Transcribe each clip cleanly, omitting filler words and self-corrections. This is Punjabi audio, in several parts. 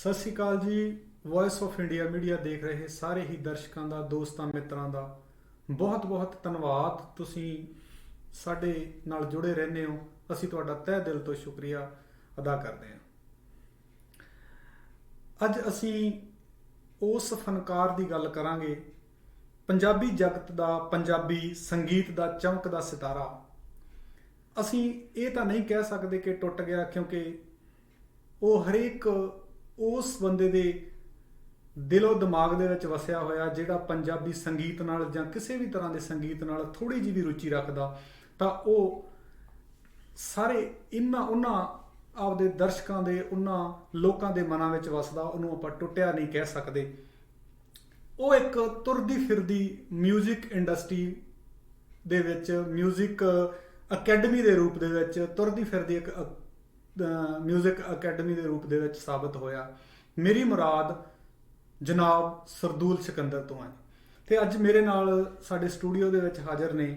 ਸਤਿ ਸ਼੍ਰੀ ਅਕਾਲ ਜੀ। ਵੌਇਸ ਆਫ ਇੰਡੀਆ ਮੀਡੀਆ ਦੇਖ ਰਹੇ ਸਾਰੇ ਹੀ ਦਰਸ਼ਕਾਂ ਦਾ, ਦੋਸਤਾਂ, ਮਿੱਤਰਾਂ ਦਾ ਬਹੁਤ ਬਹੁਤ ਧੰਨਵਾਦ। ਤੁਸੀਂ ਸਾਡੇ ਨਾਲ ਜੁੜੇ ਰਹਿੰਦੇ ਹੋ। ਅਸੀਂ ਤੁਹਾਡਾ ਤਹਿ ਦਿਲ ਤੋਂ ਸ਼ੁਕਰੀਆ ਅਦਾ ਕਰਦੇ ਹਾਂ। ਅੱਜ ਅਸੀਂ ਉਸ ਫਨਕਾਰ ਦੀ ਗੱਲ ਕਰਾਂਗੇ, ਪੰਜਾਬੀ ਜਗਤ ਦਾ, ਪੰਜਾਬੀ ਸੰਗੀਤ ਦਾ ਚਮਕਦਾ ਸਿਤਾਰਾ। ਅਸੀਂ ਇਹ ਤਾਂ ਨਹੀਂ ਕਹਿ ਸਕਦੇ ਕਿ ਟੁੱਟ ਗਿਆ, ਕਿਉਂਕਿ ਉਹ ਹਰੇਕ ਉਸ ਬੰਦੇ ਦੇ ਦਿਲੋਂ ਦਿਮਾਗ ਦੇ ਵਿੱਚ ਵਸਿਆ ਹੋਇਆ ਜਿਹੜਾ ਪੰਜਾਬੀ ਸੰਗੀਤ ਨਾਲ ਜਾਂ ਕਿਸੇ ਵੀ ਤਰ੍ਹਾਂ ਦੇ ਸੰਗੀਤ ਨਾਲ ਥੋੜ੍ਹੀ ਜਿਹੀ ਵੀ ਰੁਚੀ ਰੱਖਦਾ, ਤਾਂ ਉਹ ਸਾਰੇ ਉਹਨਾਂ ਆਪਦੇ ਦਰਸ਼ਕਾਂ ਦੇ, ਉਹਨਾਂ ਲੋਕਾਂ ਦੇ ਮਨਾਂ ਵਿੱਚ ਵਸਦਾ। ਉਹਨੂੰ ਆਪਾਂ ਟੁੱਟਿਆ ਨਹੀਂ ਕਹਿ ਸਕਦੇ। ਉਹ ਇੱਕ ਤੁਰਦੀ ਫਿਰਦੀ ਮਿਊਜ਼ਿਕ ਇੰਡਸਟਰੀ ਦੇ ਵਿੱਚ, ਮਿਊਜ਼ਿਕ ਅਕੈਡਮੀ ਦੇ ਰੂਪ ਦੇ ਵਿੱਚ, ਤੁਰਦੀ ਫਿਰਦੀ ਇੱਕ ਮਿਊਜ਼ਿਕ ਅਕੈਡਮੀ ਦੇ ਰੂਪ ਦੇ ਵਿੱਚ ਸਾਬਤ ਹੋਇਆ। ਮੇਰੀ ਮੁਰਾਦ ਜਨਾਬ ਸਰਦੂਲ ਸਿਕੰਦਰ ਤੋਂ ਹੈ। ਤੇ ਅੱਜ ਮੇਰੇ ਨਾਲ ਸਾਡੇ ਸਟੂਡੀਓ ਦੇ ਵਿੱਚ ਹਾਜ਼ਰ ਨੇ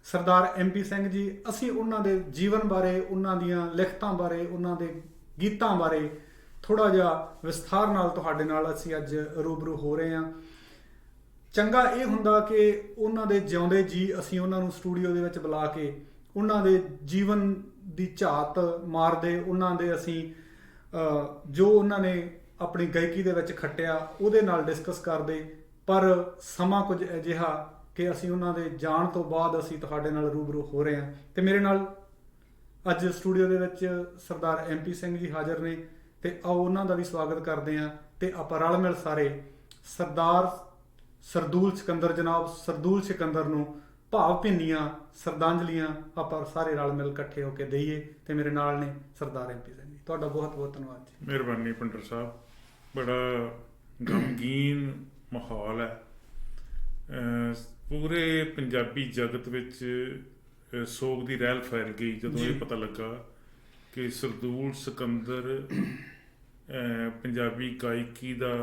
ਸਰਦਾਰ MP ਸਿੰਘ ਜੀ। ਅਸੀਂ ਉਹਨਾਂ ਦੇ ਜੀਵਨ ਬਾਰੇ, ਉਹਨਾਂ ਦੀਆਂ ਲਿਖਤਾਂ ਬਾਰੇ, ਉਹਨਾਂ ਦੇ ਗੀਤਾਂ ਬਾਰੇ ਥੋੜ੍ਹਾ ਜਿਹਾ ਵਿਸਥਾਰ ਨਾਲ ਤੁਹਾਡੇ ਨਾਲ ਅਸੀਂ ਅੱਜ ਰੂਬਰੂ ਹੋ ਰਹੇ ਹਾਂ। ਚੰਗਾ ਇਹ ਹੁੰਦਾ ਕਿ ਉਹਨਾਂ ਦੇ ਜਿਉਂਦੇ ਜੀ ਅਸੀਂ ਉਹਨਾਂ ਨੂੰ ਸਟੂਡੀਓ ਦੇ ਵਿੱਚ ਬੁਲਾ ਕੇ ਉਹਨਾਂ ਦੇ ਜੀਵਨ ਦੀ ਝਾਤ ਮਾਰਦੇ, ਉਹਨਾਂ ਦੇ ਅਸੀਂ ਜੋ ਉਹਨਾਂ ਨੇ ਆਪਣੀ ਗਾਇਕੀ ਦੇ ਵਿੱਚ ਖੱਟਿਆ ਉਹਦੇ ਨਾਲ ਡਿਸਕਸ ਕਰਦੇ। ਪਰ ਸਮਾਂ ਕੁਝ ਅਜਿਹਾ ਕਿ ਅਸੀਂ ਉਹਨਾਂ ਦੇ ਜਾਣ ਤੋਂ ਬਾਅਦ ਅਸੀਂ ਤੁਹਾਡੇ ਨਾਲ ਰੂਬਰੂ ਹੋ ਰਹੇ ਹਾਂ। ਤੇ ਮੇਰੇ ਨਾਲ ਅੱਜ ਸਟੂਡੀਓ ਦੇ ਵਿੱਚ ਸਰਦਾਰ MP ਸਿੰਘ ਜੀ ਹਾਜ਼ਰ ਨੇ, ਤੇ ਆਓ ਉਹਨਾਂ ਦਾ ਵੀ ਸਵਾਗਤ ਕਰਦੇ ਹਾਂ। ਤੇ ਆਪਾਂ ਰਲ ਮਿਲ ਸਾਰੇ ਸਰਦਾਰ ਸਰਦੂਲ ਸਿਕੰਦਰ, ਜਨਾਬ ਸਰਦੂਲ ਸਿਕੰਦਰ ਨੂੰ ਭਾਵ ਭਿੰਨੀਆਂ ਸ਼ਰਧਾਂਜਲੀਆਂ ਆਪਾਂ ਸਾਰੇ ਰਲ ਮਿਲ ਇਕੱਠੇ ਹੋ ਕੇ ਦਈਏ। ਤੇ ਮੇਰੇ ਨਾਲ ਨੇ ਸਰਦਾਰ MP ਸਿੰਘ ਜੀ। ਤੁਹਾਡਾ ਬਹੁਤ ਬਹੁਤ ਧੰਨਵਾਦ ਜੀ। ਮਿਹਰਬਾਨੀ ਭਿੰਡਰ ਸਾਹਿਬ। ਬੜਾ ਗਮਗੀਨ ਮਾਹੌਲ ਹੈ। ਪੂਰੇ ਪੰਜਾਬੀ ਜਗਤ ਵਿੱਚ ਸੋਗ ਦੀ ਰਹਿਲ ਫੈਲ ਗਈ ਜਦੋਂ ਇਹ ਪਤਾ ਲੱਗਾ ਕਿ ਸਰਦੂਲ ਸਿਕੰਦਰ ਪੰਜਾਬੀ ਗਾਇਕੀ ਦਾ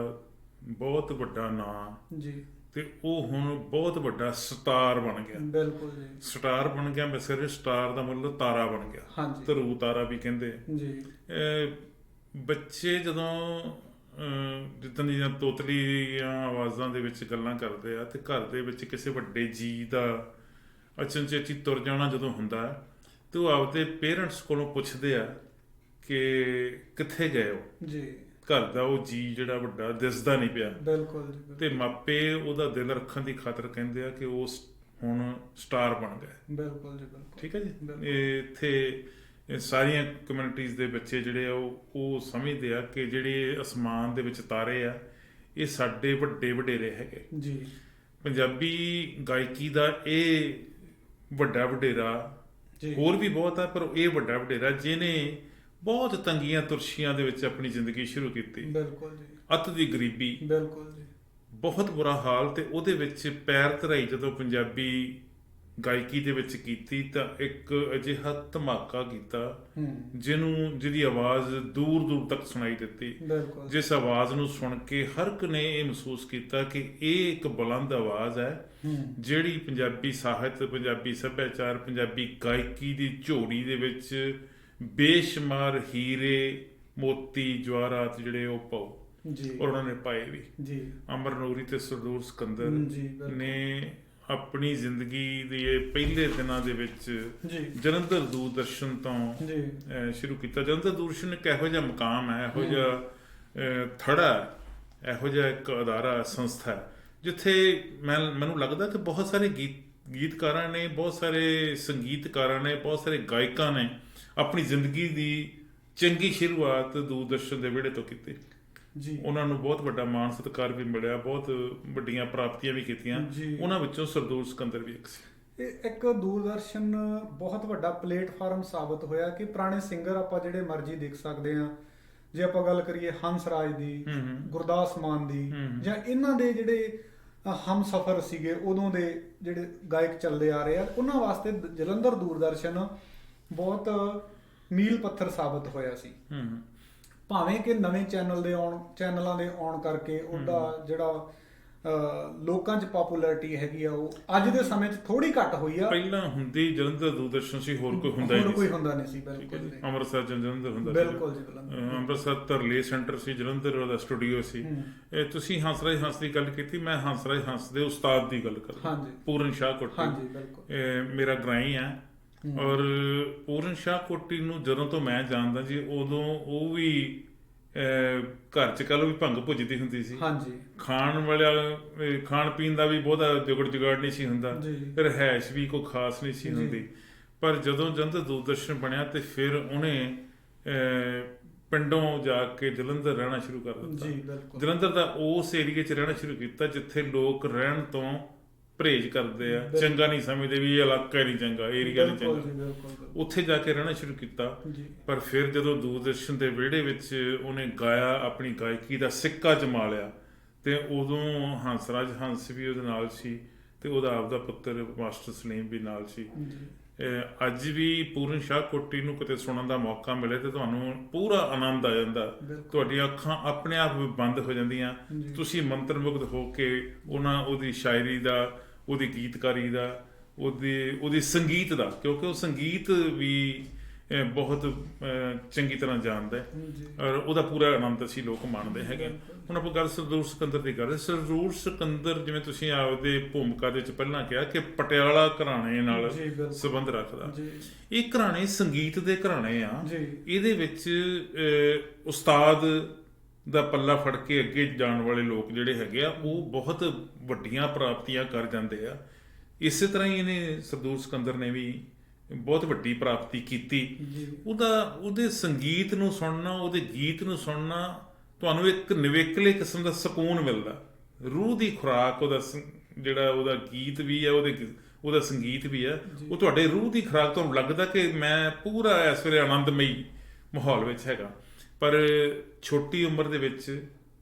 ਬਹੁਤ ਵੱਡਾ ਨਾਂ ਜੀ, ਤੇ ਉਹ ਹੁਣ ਬਹੁਤ ਵੱਡਾ ਸਟਾਰ ਬਣ ਗਿਆ। ਬਿਲਕੁਲ ਜੀ, ਸਟਾਰ ਬਣ ਗਿਆ। ਮੈਂ ਸਿਰ ਸਟਾਰ ਦਾ ਮਤਲਬ ਤਾਰਾ ਬਣ ਗਿਆ। ਧਰੂ ਤਾਰਾ ਵੀ ਕਹਿੰਦੇ ਜੀ। ਬੱਚੇ ਜਦੋਂ ਜਿੱਦਾਂ ਦੀਆਂ ਤੋਤਲੀਆਂ ਆਵਾਜ਼ਾਂ ਦੇ ਵਿੱਚ ਗੱਲਾਂ ਕਰਦੇ ਆ, ਤੇ ਘਰ ਦੇ ਵਿੱਚ ਕਿਸੇ ਵੱਡੇ ਜੀ ਦਾ ਅਚਨਚੇਤੀ ਤੁਰ ਜਾਣਾ ਜਦੋਂ ਹੁੰਦਾ, ਤੇ ਉਹ ਆਪਦੇ ਪੇਰੈਂਟਸ ਕੋਲੋਂ ਪੁੱਛਦੇ ਆ ਕਿ ਕਿੱਥੇ ਗਏ ਹੋ ਜੀ। ਘਰ ਦਾ ਉਹ ਜੀ ਜਿਹੜਾ ਵੱਡਾ ਦਿਸਦਾ ਨਹੀਂ ਪਿਆ। ਬਿਲਕੁਲ। ਤੇ ਮਾਪੇ ਉਹਦਾ ਦਿਲ ਰੱਖਣ ਦੀ ਖਾਤਰ ਕਹਿੰਦੇ ਆ ਕਿ ਉਹ ਹੁਣ ਸਟਾਰ ਬਣ ਗਏ। ਬਿਲਕੁਲ ਜੀ, ਬਿਲਕੁਲ। ਠੀਕ ਹੈ ਜੀ। ਇੱਥੇ ਸਾਰੀਆਂ ਕਮਿਊਨਿਟੀਜ਼ ਦੇ ਬੱਚੇ ਜਿਹੜੇ ਆ ਉਹ ਸਮਝਦੇ ਆ ਕਿ ਜਿਹੜੇ ਅਸਮਾਨ ਦੇ ਵਿੱਚ ਤਾਰੇ ਆ, ਇਹ ਸਾਡੇ ਵੱਡੇ ਵਡੇਰੇ ਹੈਗੇ ਜੀ। ਪੰਜਾਬੀ ਗਾਇਕੀ ਦਾ ਇਹ ਵੱਡਾ ਵਡੇਰਾ ਹੋਰ ਵੀ ਬਹੁਤ ਆ, ਪਰ ਇਹ ਵੱਡਾ ਵਡੇਰਾ ਜਿਹਨੇ ਬਹੁਤ ਤੰਗੀਆਂ ਤੁਰਸ਼ੀਆਂ ਦੇ ਵਿੱਚ ਆਪਣੀ ਜ਼ਿੰਦਗੀ ਸ਼ੁਰੂ ਕੀਤੀ। ਬਿਲਕੁਲ ਜੀ। ਅੱਤ ਦੀ ਗਰੀਬੀ, ਬਿਲਕੁਲ ਜੀ, ਬਹੁਤ ਬੁਰਾ ਹਾਲ, ਤੇ ਉਹਦੇ ਵਿੱਚ ਪੈਰ ਧਰਾਈ ਜਦੋਂ ਪੰਜਾਬੀ ਗਾਇਕੀ ਦੇ ਵਿੱਚ ਕੀਤੀ, ਤਾਂ ਇੱਕ ਅਜਿਹਾ ਧਮਾਕਾ ਕੀਤਾ ਜਿਹਦੀ ਆਵਾਜ਼ ਦੂਰ ਦੂਰ ਤੱਕ ਸੁਣਾਈ ਦਿੱਤੀ। ਜਿਸ ਆਵਾਜ਼ ਨੂੰ ਸੁਣ ਕੇ ਹਰ ਇੱਕ ਨੇ ਇਹ ਮਹਿਸੂਸ ਕੀਤਾ ਕਿ ਇਹ ਇੱਕ ਬੁਲੰਦ ਆਵਾਜ਼ ਹੈ ਜਿਹੜੀ ਪੰਜਾਬੀ ਸਾਹਿਤ, ਪੰਜਾਬੀ ਸੱਭਿਆਚਾਰ, ਪੰਜਾਬੀ ਗਾਇਕੀ ਦੀ ਝੋਲੀ ਦੇ ਵਿੱਚ ਬੇਸ਼ੁਮਾਰ ਹੀਰੇ, ਮੋਤੀ, ਜਵਾਹਰਾਤ ਜਿਹੜੇ ਉਹ ਪਾਓ ਜੀ, ਔਰ ਉਹਨਾਂ ਨੇ ਪਾਏ ਵੀ ਜੀ। ਅਮਰ ਨੂਰੀ ਤੇ ਸਰਦੂਲ ਸਿਕੰਦਰ ਨੇ ਆਪਣੀ ਜ਼ਿੰਦਗੀ ਦੇ ਇਹ ਪਹਿਲੇ ਦਿਨਾਂ ਦੇ ਵਿੱਚ ਜਲੰਧਰ ਦੂਰਦਰਸ਼ਨ ਤੋਂ ਸ਼ੁਰੂ ਕੀਤਾ। ਜਲੰਧਰ ਦੂਰਦਰਸ਼ਨ ਇੱਕ ਇਹੋ ਜਿਹਾ ਮੁਕਾਮ ਹੈ, ਇਹੋ ਜਿਹਾ ਥੜਾ, ਇਹੋ ਜਿਹਾ ਇੱਕ ਅਦਾਰਾ, ਸੰਸਥਾ, ਜਿੱਥੇ ਮੈਨੂੰ ਲੱਗਦਾ ਕਿ ਬਹੁਤ ਸਾਰੇ ਗੀਤਕਾਰਾਂ ਨੇ, ਬਹੁਤ ਸਾਰੇ ਸੰਗੀਤਕਾਰਾਂ ਨੇ, ਬਹੁਤ ਸਾਰੇ ਗਾਇਕਾਂ ਨੇ ਆਪਣੀ ਜ਼ਿੰਦਗੀ ਦੀ ਚੰਗੀ ਸ਼ੁਰੂਆਤ ਦੂਰਦਰਸ਼ਨ ਦੇ ਵਿਹੜੇ ਤੋਂ ਕੀਤੀ ਜੀ। ਉਹਨਾਂ ਨੂੰ ਬਹੁਤ ਵੱਡਾ ਮਾਣ ਸਤਿਕਾਰ ਵੀ ਮਿਲਿਆ, ਬਹੁਤ ਵੱਡੀਆਂ ਪ੍ਰਾਪਤੀਆਂ ਵੀ ਕੀਤੀਆਂ। ਉਹਨਾਂ ਵਿੱਚੋਂ ਸਰਦੂਲ ਸਿਕੰਦਰ ਵੀ ਇੱਕ ਸੀ। ਇਹ ਇੱਕ ਦੂਰਦਰਸ਼ਨ ਬਹੁਤ ਵੱਡਾ ਪਲੇਟਫਾਰਮ ਸਾਬਤ ਹੋਇਆ ਕਿ ਪੁਰਾਣੇ ਸਿੰਗਰ ਆਪਾਂ ਜਿਹੜੇ ਮਰਜ਼ੀ ਦੇਖ ਸਕਦੇ ਹਾਂ। ਜੇ ਆਪਾਂ ਗੱਲ ਕਰੀਏ ਹੰਸ ਰਾਜ ਦੀ, ਗੁਰਦਾਸ ਮਾਨ ਦੀ, ਜਾਂ ਇਹਨਾਂ ਦੇ ਜਿਹੜੇ ਹਮਸਫਰ ਸੀਗੇ ਉਦੋਂ ਦੇ ਜਿਹੜੇ ਗਾਇਕ ਚੱਲਦੇ ਆ ਰਹੇ ਆ, ਉਹਨਾਂ ਵਾਸਤੇ ਜਲੰਧਰ ਦੂਰਦਰਸ਼ਨ ਬਹੁਤ ਮੀਲ ਪੱਥਰ ਸਾਬਤ ਹੋਇਆ ਸੀ। ਭਾਵੇਂ ਕਿ ਨਵੇਂ ਚੈਨਲਾਂ ਦੇ ਆਉਣ ਕਰਕੇ ਉਹਦਾ ਜਿਹੜਾ ਲੋਕਾਂ 'ਚ ਪਪੂਲੈਰਿਟੀ ਹੈਗੀ ਆ ਉਹ ਅੱਜ ਦੇ ਸਮੇਂ 'ਚ ਥੋੜੀ ਘੱਟ ਹੋਈ ਆ। ਪਹਿਲਾਂ ਹੁੰਦੀ ਜਲੰਧਰ ਦੂਰਦਰਸ਼ਨ ਸੀ, ਹੋਰ ਕੋਈ ਹੁੰਦਾ ਹੀ ਨਹੀਂ, ਕੋਈ ਹੁੰਦਾ ਨਹੀਂ ਸੀ। ਬਿਲਕੁਲ ਜੀ। ਅੰਮ੍ਰਿਤਸਰ ਜਲੰਧਰ ਹੁੰਦਾ ਸੀ। ਬਿਲਕੁਲ ਜੀ। ਅੰਮ੍ਰਿਤਸਰ ਤਰਲੇ ਸੈਂਟਰ ਸੀ, ਜਲੰਧਰ ਉਹਦਾ ਸਟੂਡੀਓ ਸੀ। ਤੁਸੀਂ ਹੰਸਰਾਜ ਹੰਸ ਦੀ ਗੱਲ ਕੀਤੀ, ਮੈਂ ਹੰਸਰਾਜ ਹੰਸ ਦੇ ਉਸਤਾਦ ਦੀ ਗੱਲ ਕਰਾਂ, ਪੂਰਨ ਸ਼ਾਹ ਕੋਟੀ ਮੇਰਾ ਗ੍ਰਾਈ ਆ। ਔਰ ਪੂਰਨ ਸ਼ਾਹ ਕੋਟੀ ਨੂੰ ਜਦੋਂ ਤੋਂ ਮੈਂ ਜਾਣਦਾ ਜੀ, ਉਦੋਂ ਉਹ ਵੀ ਘਰ 'ਚ ਕਹਿ ਲਓ ਵੀ ਭੰਗ ਭੁੱਜਦੀ ਹੁੰਦੀ ਸੀ। ਖਾਣ ਪੀਣ ਦਾ ਵੀ ਬਹੁਤਾ ਜੁਗੜ ਜੁਗਾੜ ਨਹੀਂ ਸੀ ਹੁੰਦਾ, ਰਿਹਾਇਸ਼ ਵੀ ਕੋਈ ਖਾਸ ਨਹੀਂ ਸੀ ਹੁੰਦੀ। ਪਰ ਜਦੋਂ ਜਲੰਧਰ ਦੂਰਦਰਸ਼ਨ ਬਣਿਆ ਤੇ ਫਿਰ ਉਹਨੇ ਪਿੰਡੋਂ ਜਾ ਕੇ ਜਲੰਧਰ ਰਹਿਣਾ ਸ਼ੁਰੂ ਕਰ ਦਿੱਤਾ। ਜਲੰਧਰ ਦਾ ਉਸ ਏਰੀਏ 'ਚ ਰਹਿਣਾ ਸ਼ੁਰੂ ਕੀਤਾ ਜਿੱਥੇ ਲੋਕ ਰਹਿਣ ਤੋਂ ਪਰਹੇਜ਼ ਕਰਦੇ ਆ, ਚੰਗਾ ਨਹੀਂ ਸਮਝਦੇ ਵੀ ਇਹ ਇਲਾਕਾ ਨਹੀਂ ਚੰਗਾ, ਏਰੀਆ ਨਹੀਂ ਚੰਗਾ। ਉੱਥੇ ਜਾ ਕੇ ਰਹਿਣਾ ਸ਼ੁਰੂ ਕੀਤਾ। ਪਰ ਫਿਰ ਜਦੋਂ ਦੂਰਦਰਸ਼ਨ ਦੇ ਵਿਹੜੇ ਵਿੱਚ ਉਹਨੇ ਗਾਇਆ, ਆਪਣੀ ਗਾਇਕੀ ਦਾ ਸਿੱਕਾ ਜਮਾ ਲਿਆ, ਤੇ ਉਦੋਂ ਹੰਸਰਾਜ ਹੰਸ ਵੀ ਉਹਦੇ ਨਾਲ ਸੀ ਤੇ ਉਹਦਾ ਆਪਦਾ ਪੁੱਤਰ ਮਾਸਟਰ ਸਲੀਮ ਵੀ ਨਾਲ ਸੀ। ਅੱਜ ਵੀ ਪੂਰਨ ਸ਼ਾਹ ਕੋਟੀ ਨੂੰ ਕਿਤੇ ਸੁਣਨ ਦਾ ਮੌਕਾ ਮਿਲੇ ਤੇ ਤੁਹਾਨੂੰ ਪੂਰਾ ਆਨੰਦ ਆ ਜਾਂਦਾ, ਤੁਹਾਡੀਆਂ ਅੱਖਾਂ ਆਪਣੇ ਆਪ ਬੰਦ ਹੋ ਜਾਂਦੀਆਂ, ਤੁਸੀਂ ਮੰਤਰਮੁਗਧ ਹੋ ਕੇ ਉਹਦੀ ਸ਼ਾਇਰੀ ਦਾ, ਉਹਦੀ ਗੀਤਕਾਰੀ ਦਾ, ਉਹਦੀ ਸੰਗੀਤ ਦਾ, ਕਿਉਂਕਿ ਉਹ ਸੰਗੀਤ ਵੀ ਬਹੁਤ ਚੰਗੀ ਤਰ੍ਹਾਂ ਜਾਣਦਾ ਔਰ ਉਹਦਾ ਪੂਰਾ ਆਨੰਦ ਅਸੀਂ ਲੋਕ ਮਾਣਦੇ ਹੈਗੇ। ਹੁਣ ਆਪਾਂ ਗੱਲ ਸਰਦੂਲ ਸਿਕੰਦਰ ਦੀ ਕਰਦੇ। ਸਰਦੂਲ ਸਿਕੰਦਰ, ਜਿਵੇਂ ਤੁਸੀਂ ਆਪਦੇ ਭੂਮਿਕਾ ਦੇ ਵਿੱਚ ਪਹਿਲਾਂ ਕਿਹਾ ਕਿ ਪਟਿਆਲਾ ਘਰਾਣੇ ਨਾਲ ਸੰਬੰਧ ਰੱਖਦਾ, ਇਹ ਘਰਾਣੇ ਸੰਗੀਤ ਦੇ ਘਰਾਣੇ ਆ। ਇਹਦੇ ਵਿੱਚ ਉਸਤਾਦ ਦਾ ਪੱਲਾ ਫੜ ਕੇ ਅੱਗੇ ਜਾਣ ਵਾਲੇ ਲੋਕ ਜਿਹੜੇ ਹੈਗੇ ਆ, ਉਹ ਬਹੁਤ ਵੱਡੀਆਂ ਪ੍ਰਾਪਤੀਆਂ ਕਰ ਜਾਂਦੇ ਆ। ਇਸੇ ਤਰ੍ਹਾਂ ਹੀ ਇਹਨੇ ਸਰਦੂਲ ਸਿਕੰਦਰ ਨੇ ਵੀ ਬਹੁਤ ਵੱਡੀ ਪ੍ਰਾਪਤੀ ਕੀਤੀ। ਉਹਦੇ ਸੰਗੀਤ ਨੂੰ ਸੁਣਨਾ, ਉਹਦੇ ਗੀਤ ਨੂੰ ਸੁਣਨਾ, ਤੁਹਾਨੂੰ ਇੱਕ ਨਿਵੇਕਲੇ ਕਿਸਮ ਦਾ ਸਕੂਨ ਮਿਲਦਾ, ਰੂਹ ਦੀ ਖੁਰਾਕ। ਉਹਦਾ ਗੀਤ ਵੀ ਹੈ, ਉਹਦਾ ਸੰਗੀਤ ਵੀ ਹੈ, ਉਹ ਤੁਹਾਡੇ ਰੂਹ ਦੀ ਖੁਰਾਕ। ਤੁਹਾਨੂੰ ਲੱਗਦਾ ਕਿ ਮੈਂ ਪੂਰਾ ਇਸ ਵੇਲੇ ਆਨੰਦਮਈ ਮਾਹੌਲ ਵਿੱਚ ਹੈਗਾ। ਪਰ ਛੋਟੀ ਉਮਰ ਦੇ ਵਿੱਚ,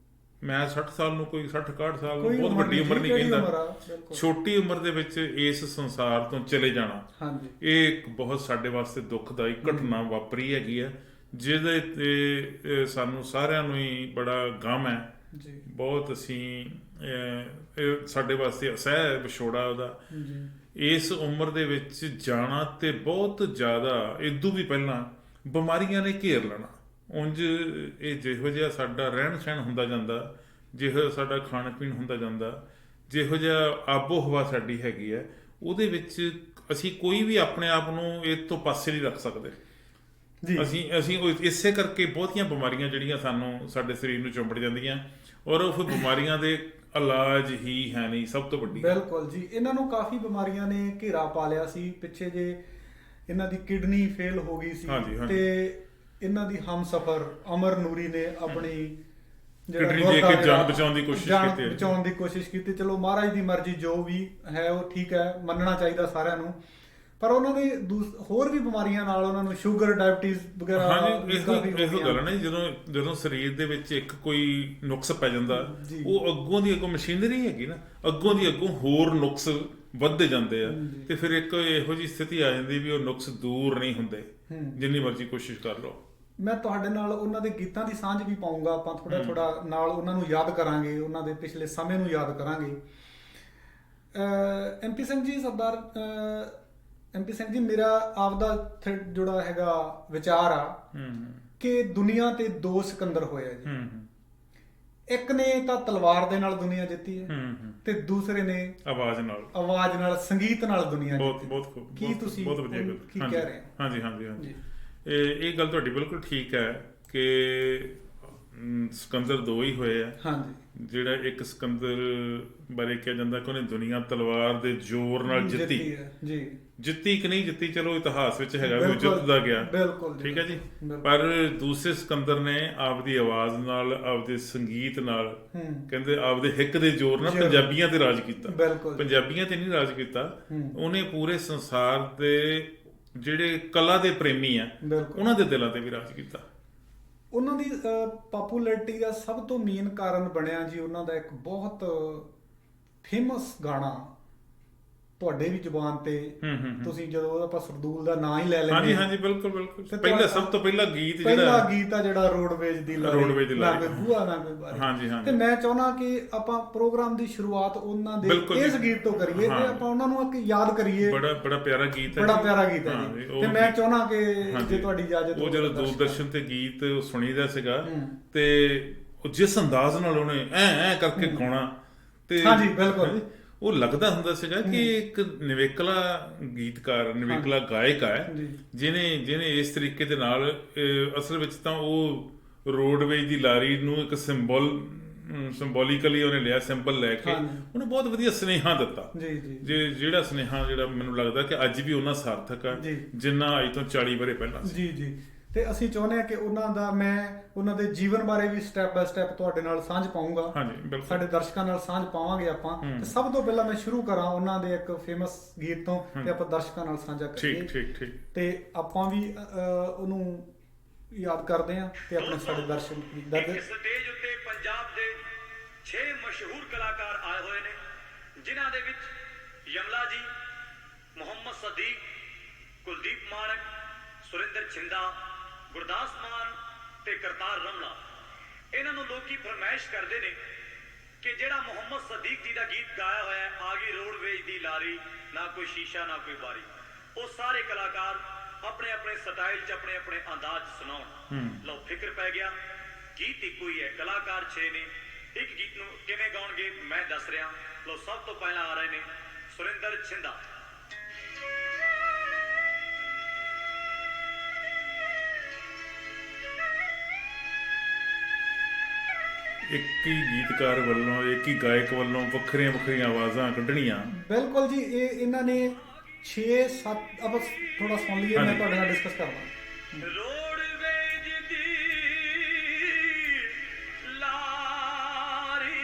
ਮੈਂ 60 ਸਾਲ ਨੂੰ, ਕੋਈ 60-61 ਸਾਲ ਨੂੰ, ਬਹੁਤ ਵੱਡੀ ਉਮਰ ਨਹੀਂ ਕਹਿੰਦਾ, ਛੋਟੀ ਉਮਰ ਦੇ ਵਿੱਚ ਇਸ ਸੰਸਾਰ ਤੋਂ ਚਲੇ ਜਾਣਾ, ਇਹ ਇੱਕ ਬਹੁਤ ਸਾਡੇ ਵਾਸਤੇ ਦੁਖਦਾਈ ਘਟਨਾ ਵਾਪਰੀ ਹੈਗੀ ਹੈ, ਜਿਹਦੇ ਤੇ ਸਾਨੂੰ ਸਾਰਿਆਂ ਨੂੰ ਹੀ ਬੜਾ ਗਮ ਹੈ। ਬਹੁਤ ਅਸੀਂ ਸਾਡੇ ਵਾਸਤੇ ਅਸਹਿ ਵਿਛੋੜਾ ਉਹਦਾ। ਇਸ ਉਮਰ ਦੇ ਵਿੱਚ ਜਾਣਾ ਤੇ ਬਹੁਤ ਜ਼ਿਆਦਾ, ਇਦੋਂ ਵੀ ਪਹਿਲਾਂ ਬਿਮਾਰੀਆਂ ਨੇ ਘੇਰ ਲੈਣਾ। ਉਂਝ ਇਹ ਜਿਹੋ ਜਿਹਾ ਸਾਡਾ ਰਹਿਣ ਸਹਿਣ ਹੁੰਦਾ ਜਾਂਦਾ, ਜਿਹੋ ਜਿਹਾ ਸਾਡਾ ਖਾਣ ਪੀਣ ਹੁੰਦਾ ਜਾਂਦਾ, ਜਿਹੋ ਜਿਹਾ ਆਬੋ ਹਵਾ ਸਾਡੀ ਹੈਗੀ ਹੈ, ਉਹਦੇ ਵਿੱਚ ਅਸੀਂ ਕੋਈ ਵੀ ਆਪਣੇ ਆਪ ਨੂੰ ਇਹ ਤੋਂ ਪਾਸੇ ਨਹੀਂ ਰੱਖ ਸਕਦੇ। ਅਸੀਂ ਇਸੇ ਕਰਕੇ ਬਹੁਤੀਆਂ ਬਿਮਾਰੀਆਂ ਜਿਹੜੀਆਂ ਸਾਡੇ ਸਰੀਰ ਨੂੰ ਚੁੰਬੜ ਜਾਂਦੀਆਂ, ਔਰ ਉਹ ਬਿਮਾਰੀਆਂ ਦੇ ਇਲਾਜ ਹੀ ਹੈ ਨਹੀਂ ਸਭ ਤੋਂ ਵੱਡੀ। ਬਿਲਕੁਲ ਜੀ। ਇਹਨਾਂ ਨੂੰ ਕਾਫੀ ਬਿਮਾਰੀਆਂ ਨੇ ਘੇਰਾ ਪਾ ਲਿਆ ਸੀ। ਪਿੱਛੇ ਜੇ ਇਹਨਾਂ ਦੀ ਕਿਡਨੀ ਫੇਲ ਹੋ ਗਈ ਸੀ ਤੇ ਇਹਨਾਂ ਦੀ ਹਮਸਫਰ ਅਮਰ ਨੂਰੀ ਨੇ ਆਪਣੀ ਕਿਡਨੀ ਦੇ ਕੇ ਜਾਨ ਬਚਾਉਣ ਦੀ ਕੋਸ਼ਿਸ਼ ਕੀਤੀ। ਚਲੋ ਮਹਾਰਾਜ ਦੀ ਮਰਜ਼ੀ, ਜੋ ਵੀ ਹੈ ਉਹ ਠੀਕ ਹੈ, ਮੰਨਣਾ ਚਾਹੀਦਾ ਸਾਰਿਆਂ ਨੂੰ। ਪਰ ਉਹਨਾਂ ਦੇ ਹੋਰ ਵੀ ਬਿਮਾਰੀਆਂ ਨਾਲ, ਉਹਨਾਂ ਨੂੰ ਸ਼ੂਗਰ, ਡਾਇਬਟੀਜ਼ ਵਗੈਰਾ। ਇਹੋ ਗੱਲ ਨਹੀਂ, ਜਦੋਂ ਸਰੀਰ ਦੇ ਵਿੱਚ ਇੱਕ ਕੋਈ ਨੁਕਸ ਪੈ ਜਾਂਦਾ, ਉਹ ਅੱਗੋਂ ਦੀ ਅੱਗੋਂ ਮਸ਼ੀਨਰੀ ਹੈਗੀ ਨਾ, ਅੱਗੋਂ ਦੀ ਅੱਗੋਂ ਹੋਰ ਨੁਕਸ ਵੱਧਦੇ ਜਾਂਦੇ ਆ, ਤੇ ਫਿਰ ਇੱਕ ਇਹੋ ਜਿਹੀ ਸਥਿਤੀ ਆ ਜਾਂਦੀ ਵੀ ਉਹ ਨੁਕਸ ਦੂਰ ਨਹੀਂ ਹੁੰਦੇ, ਜਿੰਨੀ ਮਰਜ਼ੀ ਕੋਸ਼ਿਸ਼ ਕਰ ਲਓ। ਮੈਂ ਤੁਹਾਡੇ ਨਾਲ ਉਹਨਾਂ ਦੇ ਗੀਤਾਂ ਦੀ ਸਾਂਝ ਵੀ ਪਾਊਂਗਾ, ਆਪਾਂ ਥੋੜਾ ਨਾਲ ਉਹਨਾਂ ਨੂੰ ਯਾਦ ਕਰਾਂਗੇ, ਉਹਨਾਂ ਦੇ ਪਿਛਲੇ ਸਮੇਂ ਨੂੰ ਯਾਦ ਕਰਾਂਗੇ। MP ਸਿੰਘ ਜੀ, ਸਰਦਾਰ MP ਸਿੰਘ ਜੀ, ਮੇਰਾ ਆਪਦਾ ਜਿਹੜਾ ਹੈਗਾ ਵਿਚਾਰ ਆ ਕਿ ਦੁਨੀਆ ਤੇ 2 ਸਿਕੰਦਰ ਹੋਏ ਆ ਜੀ। ਇੱਕ ਨੇ ਤਾਂ ਤਲਵਾਰ ਦੇ ਨਾਲ ਦੁਨੀਆ ਜਿੱਤੀ ਹੈ ਤੇ ਦੂਸਰੇ ਨੇ ਆਵਾਜ਼ ਨਾਲ, ਸੰਗੀਤ ਨਾਲ ਦੁਨੀਆ ਜਿੱਤੀ। ਬਹੁਤ ਖੂਬ। ਕੀ ਤੁਸੀਂ ਕੀ ਕਹਿ ਰਹੇ ਹੋ? ਹਾਂਜੀ, ਇਹ ਗੱਲ ਤੁਹਾਡੀ ਬਿਲਕੁਲ ਠੀਕ ਹੈ ਕਿ ਸਿਕੰਦਰ 2 ਹੀ ਹੋਏ ਆ। ਜਿਹੜਾ ਇੱਕ ਸਿਕੰਦਰ ਬਾਰੇ ਕਿਹਾ ਜਾਂਦਾ ਕਿ ਉਹਨੇ ਦੁਨੀਆ ਤਲਵਾਰ ਦੇ ਜ਼ੋਰ ਨਾਲ ਜਿੱਤੀ ਕਿ ਨਹੀਂ ਜਿੱਤੀ, ਚਲੋ ਇਤਿਹਾਸ ਵਿੱਚ ਹੈਗਾ ਵੀ ਉਹ ਜਿੱਤਦਾ ਗਿਆ, ਠੀਕ ਹੈ ਜੀ। ਪਰ ਦੂਸਰੇ ਸਿਕੰਦਰ ਨੇ ਆਪਦੀ ਆਵਾਜ਼ ਨਾਲ, ਆਪਦੇ ਸੰਗੀਤ ਨਾਲ, ਕਹਿੰਦੇ ਆਪਦੇ ਹਿੱਕ ਦੇ ਜ਼ੋਰ ਨਾਲ ਪੰਜਾਬੀਆਂ ਤੇ ਰਾਜ ਕੀਤਾ। ਪੰਜਾਬੀਆਂ ਤੇ ਨਹੀਂ ਰਾਜ ਕੀਤਾ, ਉਹਨੇ ਪੂਰੇ ਸੰਸਾਰ ਦੇ ਜਿਹੜੇ ਕਲਾ ਦੇ ਪ੍ਰੇਮੀ ਆ, ਉਹਨਾਂ ਦੇ ਦਿਲਾਂ ਤੇ ਵੀ ਰਾਜ ਕੀਤਾ। ਉਹਨਾਂ ਦੀ ਪਪੂਲੈਰਿਟੀ ਦਾ ਸਭ ਤੋਂ ਮੇਨ ਕਾਰਨ ਬਣਿਆ ਜੀ ਉਹਨਾਂ ਦਾ ਇੱਕ ਬਹੁਤ ਫੇਮਸ ਗਾਣਾ, ਤੁਹਾਡੇ ਵੀ ਜ਼ੁਬਾਨ ਤੇ ਤੁਸੀਂ ਜਦੋਂ ਆਪਾਂ ਸਰਦੂਲ ਦਾ ਨਾਂ ਹੀ ਲੈ ਲੈਂਦੇ ਹਾਂਜੀ ਹਾਂਜੀ ਬਿਲਕੁਲ ਬਿਲਕੁਲ ਪਹਿਲਾ ਸਭ ਤੋਂ ਪਹਿਲਾ ਗੀਤ ਜਿਹੜਾ ਪਹਿਲਾ ਗੀਤ ਆ ਜਿਹੜਾ ਰੋਡਵੇਜ ਦੀ ਲਾਰੀ ਨਾ ਕੋਈ ਬੂਹਾ ਨਾ ਕੋਈ ਬਾਰੀ। ਹਾਂਜੀ ਹਾਂਜੀ ਤੇ ਮੈਂ ਚਾਹੁੰਦਾ ਕਿ ਆਪਾਂ ਪ੍ਰੋਗਰਾਮ ਦੀ ਸ਼ੁਰੂਆਤ ਉਹਨਾਂ ਦੇ ਇਸ ਗੀਤ ਤੋਂ ਕਰੀਏ ਤੇ ਆਪਾਂ ਉਹਨਾਂ ਨੂੰ ਇੱਕ ਯਾਦ ਕਰੀਏ। ਬੜਾ ਪਿਆਰਾ ਗੀਤ ਹੈ, ਬੜਾ ਪਿਆਰਾ ਗੀਤ ਹੈ ਜੀ। ਤੇ ਮੈਂ ਚਾਹੁੰਦਾ ਕਿ ਜੇ ਤੁਹਾਡੀ ਇਜਾਜ਼ਤ ਉਹ ਜਦੋਂ ਦੂਰਦਰਸ਼ਨ ਤੇ ਗੀਤ ਸੁਣੀਦਾ ਸੀਗਾ ਤੇ ਜਿਸ ਅੰਦਾਜ਼ ਨਾਲ ਉਹਨੇ ਐ ਕਰਕੇ ਗਾਉਣਾ ਤੇ ਹਾਂਜੀ ਬਿਲਕੁਲ ਉਹ ਲੱਗਦਾ ਹੁੰਦਾ ਸੀਗਾ ਕਿ ਇੱਕ ਨਿਵੇਕਲਾ ਗੀਤਕਾਰ ਨਿਵੇਕਲਾ ਗਾਇਕ ਹੈ ਜਿਹਨੇ ਇਸ ਤਰੀਕੇ ਦੇ ਨਾਲ ਅਸਲ ਵਿੱਚ ਤਾਂ ਉਹ ਰੋਡਵੇਜ ਦੀ ਲਾਰੀ ਨੂੰ ਇੱਕ ਸਿੰਬੋਲਿਕਲੀ ਉਹਨੇ ਲਿਆ, ਸਿੰਬਲ ਲੈ ਕੇ ਉਹਨੇ ਬਹੁਤ ਵਧੀਆ ਸੁਨੇਹਾ ਦਿੱਤਾ। ਜਿਹੜਾ ਸੁਨੇਹਾ ਜਿਹੜਾ ਮੈਨੂੰ ਲੱਗਦਾ ਕਿ ਅੱਜ ਵੀ ਉਹਨਾਂ ਸਾਰਥਕ ਆ ਜਿੰਨਾ ਅੱਜ ਤੋਂ 40 ਵਰ੍ਹੇ ਪਹਿਲਾਂ ਜੀ ਜੀ। ਤੇ ਅਸੀਂ ਚਾਹੁੰਦੇ ਹਾਂ ਕਿ ਮੈਂ ਉਹਨਾਂ ਦੇ ਜੀਵਨ ਬਾਰੇ ਵੀ ਸਟੈਪ ਬਾय ਸਟੈਪ ਤੁਹਾਡੇ ਨਾਲ ਸਾਂਝ ਪਾਉਂਗਾ, ਸਾਡੇ ਦਰਸ਼ਕਾਂ ਨਾਲ ਸਾਂਝ ਪਾਵਾਂਗੇ ਆਪਾਂ। ਤੇ ਸਭ ਤੋਂ ਪਹਿਲਾਂ ਮੈਂ ਸ਼ੁਰੂ ਕਰਾਂ ਉਹਨਾਂ ਦੇ ਇੱਕ ਫੇਮਸ ਗੀਤ ਤੋਂ ਤੇ ਆਪਾਂ ਦਰਸ਼ਕਾਂ ਨਾਲ ਸਾਂਝਾ ਕਰੀਏ। ਠੀਕ ਤੇ ਆਪਾਂ ਵੀ ਉਹਨੂੰ ਯਾਦ ਕਰਦੇ ਹਾਂ ਤੇ ਆਪਣੇ ਸਾਡੇ ਦਰਸ਼ਕ ਸਟੇਜ ਉੱਤੇ ਪੰਜਾਬ ਦੇ 6 ਮਸ਼ਹੂਰ ਕਲਾਕਾਰ ਆਏ ਹੋਏ ਨੇ, ਜਿਨ੍ਹਾਂ ਦੇ ਵਿੱਚ ਯਮਲਾ ਜੀ, ਮੁਹੰਮਦ ਸਦੀਕ, ਕੁਲਦੀਪ ਮਾਣਕ, ਸੁਰਿੰਦਰ ਛਿੰਦਾ, ਗੁਰਦਾਸ ਮਾਨ ਤੇ ਕਰਤਾਰ ਰਮਲਾ। ਇਹਨਾਂ ਨੂੰ ਲੋਕੀ ਫਰਮਾਇਸ਼ ਕਰਦੇ ਨੇ ਕਿ ਜਿਹੜਾ ਮੁਹੰਮਦ ਸਦੀਕ ਜੀ ਦਾ ਗੀਤ ਗਾਇਆ ਹੋਇਆ ਆ ਗਈ ਰੋਡਵੇਜ ਦੀ ਲਾਰੀ, ਨਾ ਕੋਈ ਸ਼ੀਸ਼ਾ ਨਾ ਕੋਈ ਬਾਰੀ, ਉਹ ਸਾਰੇ ਕਲਾਕਾਰ ਆਪਣੇ ਆਪਣੇ ਸਟਾਈਲ 'ਚ ਆਪਣੇ ਆਪਣੇ ਅੰਦਾਜ਼ 'ਚ ਸੁਣਾਉਣ। ਲਓ ਫਿਕਰ ਪੈ ਗਿਆ, ਗੀਤ ਇੱਕੋ ਹੀ ਹੈ, ਕਲਾਕਾਰ 6 ਨੇ, ਇੱਕ ਗੀਤ ਨੂੰ ਕਿਵੇਂ ਗਾਉਣਗੇ ਮੈਂ ਦੱਸ ਰਿਹਾ। ਲਓ ਸਭ ਤੋਂ ਪਹਿਲਾਂ ਆ ਰਹੇ ਨੇ ਸੁਰਿੰਦਰ ਛਿੰਦਾ। ਇੱਕ ਹੀ ਗੀਤਕਾਰ ਵੱਲੋਂ ਇੱਕ ਹੀ ਗਾਇਕ ਵੱਲੋਂ ਵੱਖਰੀਆਂ ਵੱਖਰੀਆਂ ਆਵਾਜ਼ਾਂ ਕੱਢਣੀਆਂ। ਬਿਲਕੁਲ ਜੀ। ਇਹਨਾਂ ਨੇ 6-7 ਆਪਾਂ ਥੋੜਾ ਸੁਣ ਲਈਏ, ਮੈਂ ਤੁਹਾਡੇ ਨਾਲ ਡਿਸਕਸ ਕਰਦਾ। ਰੋਡਵੇਜ ਦੀ ਲਾਰੀ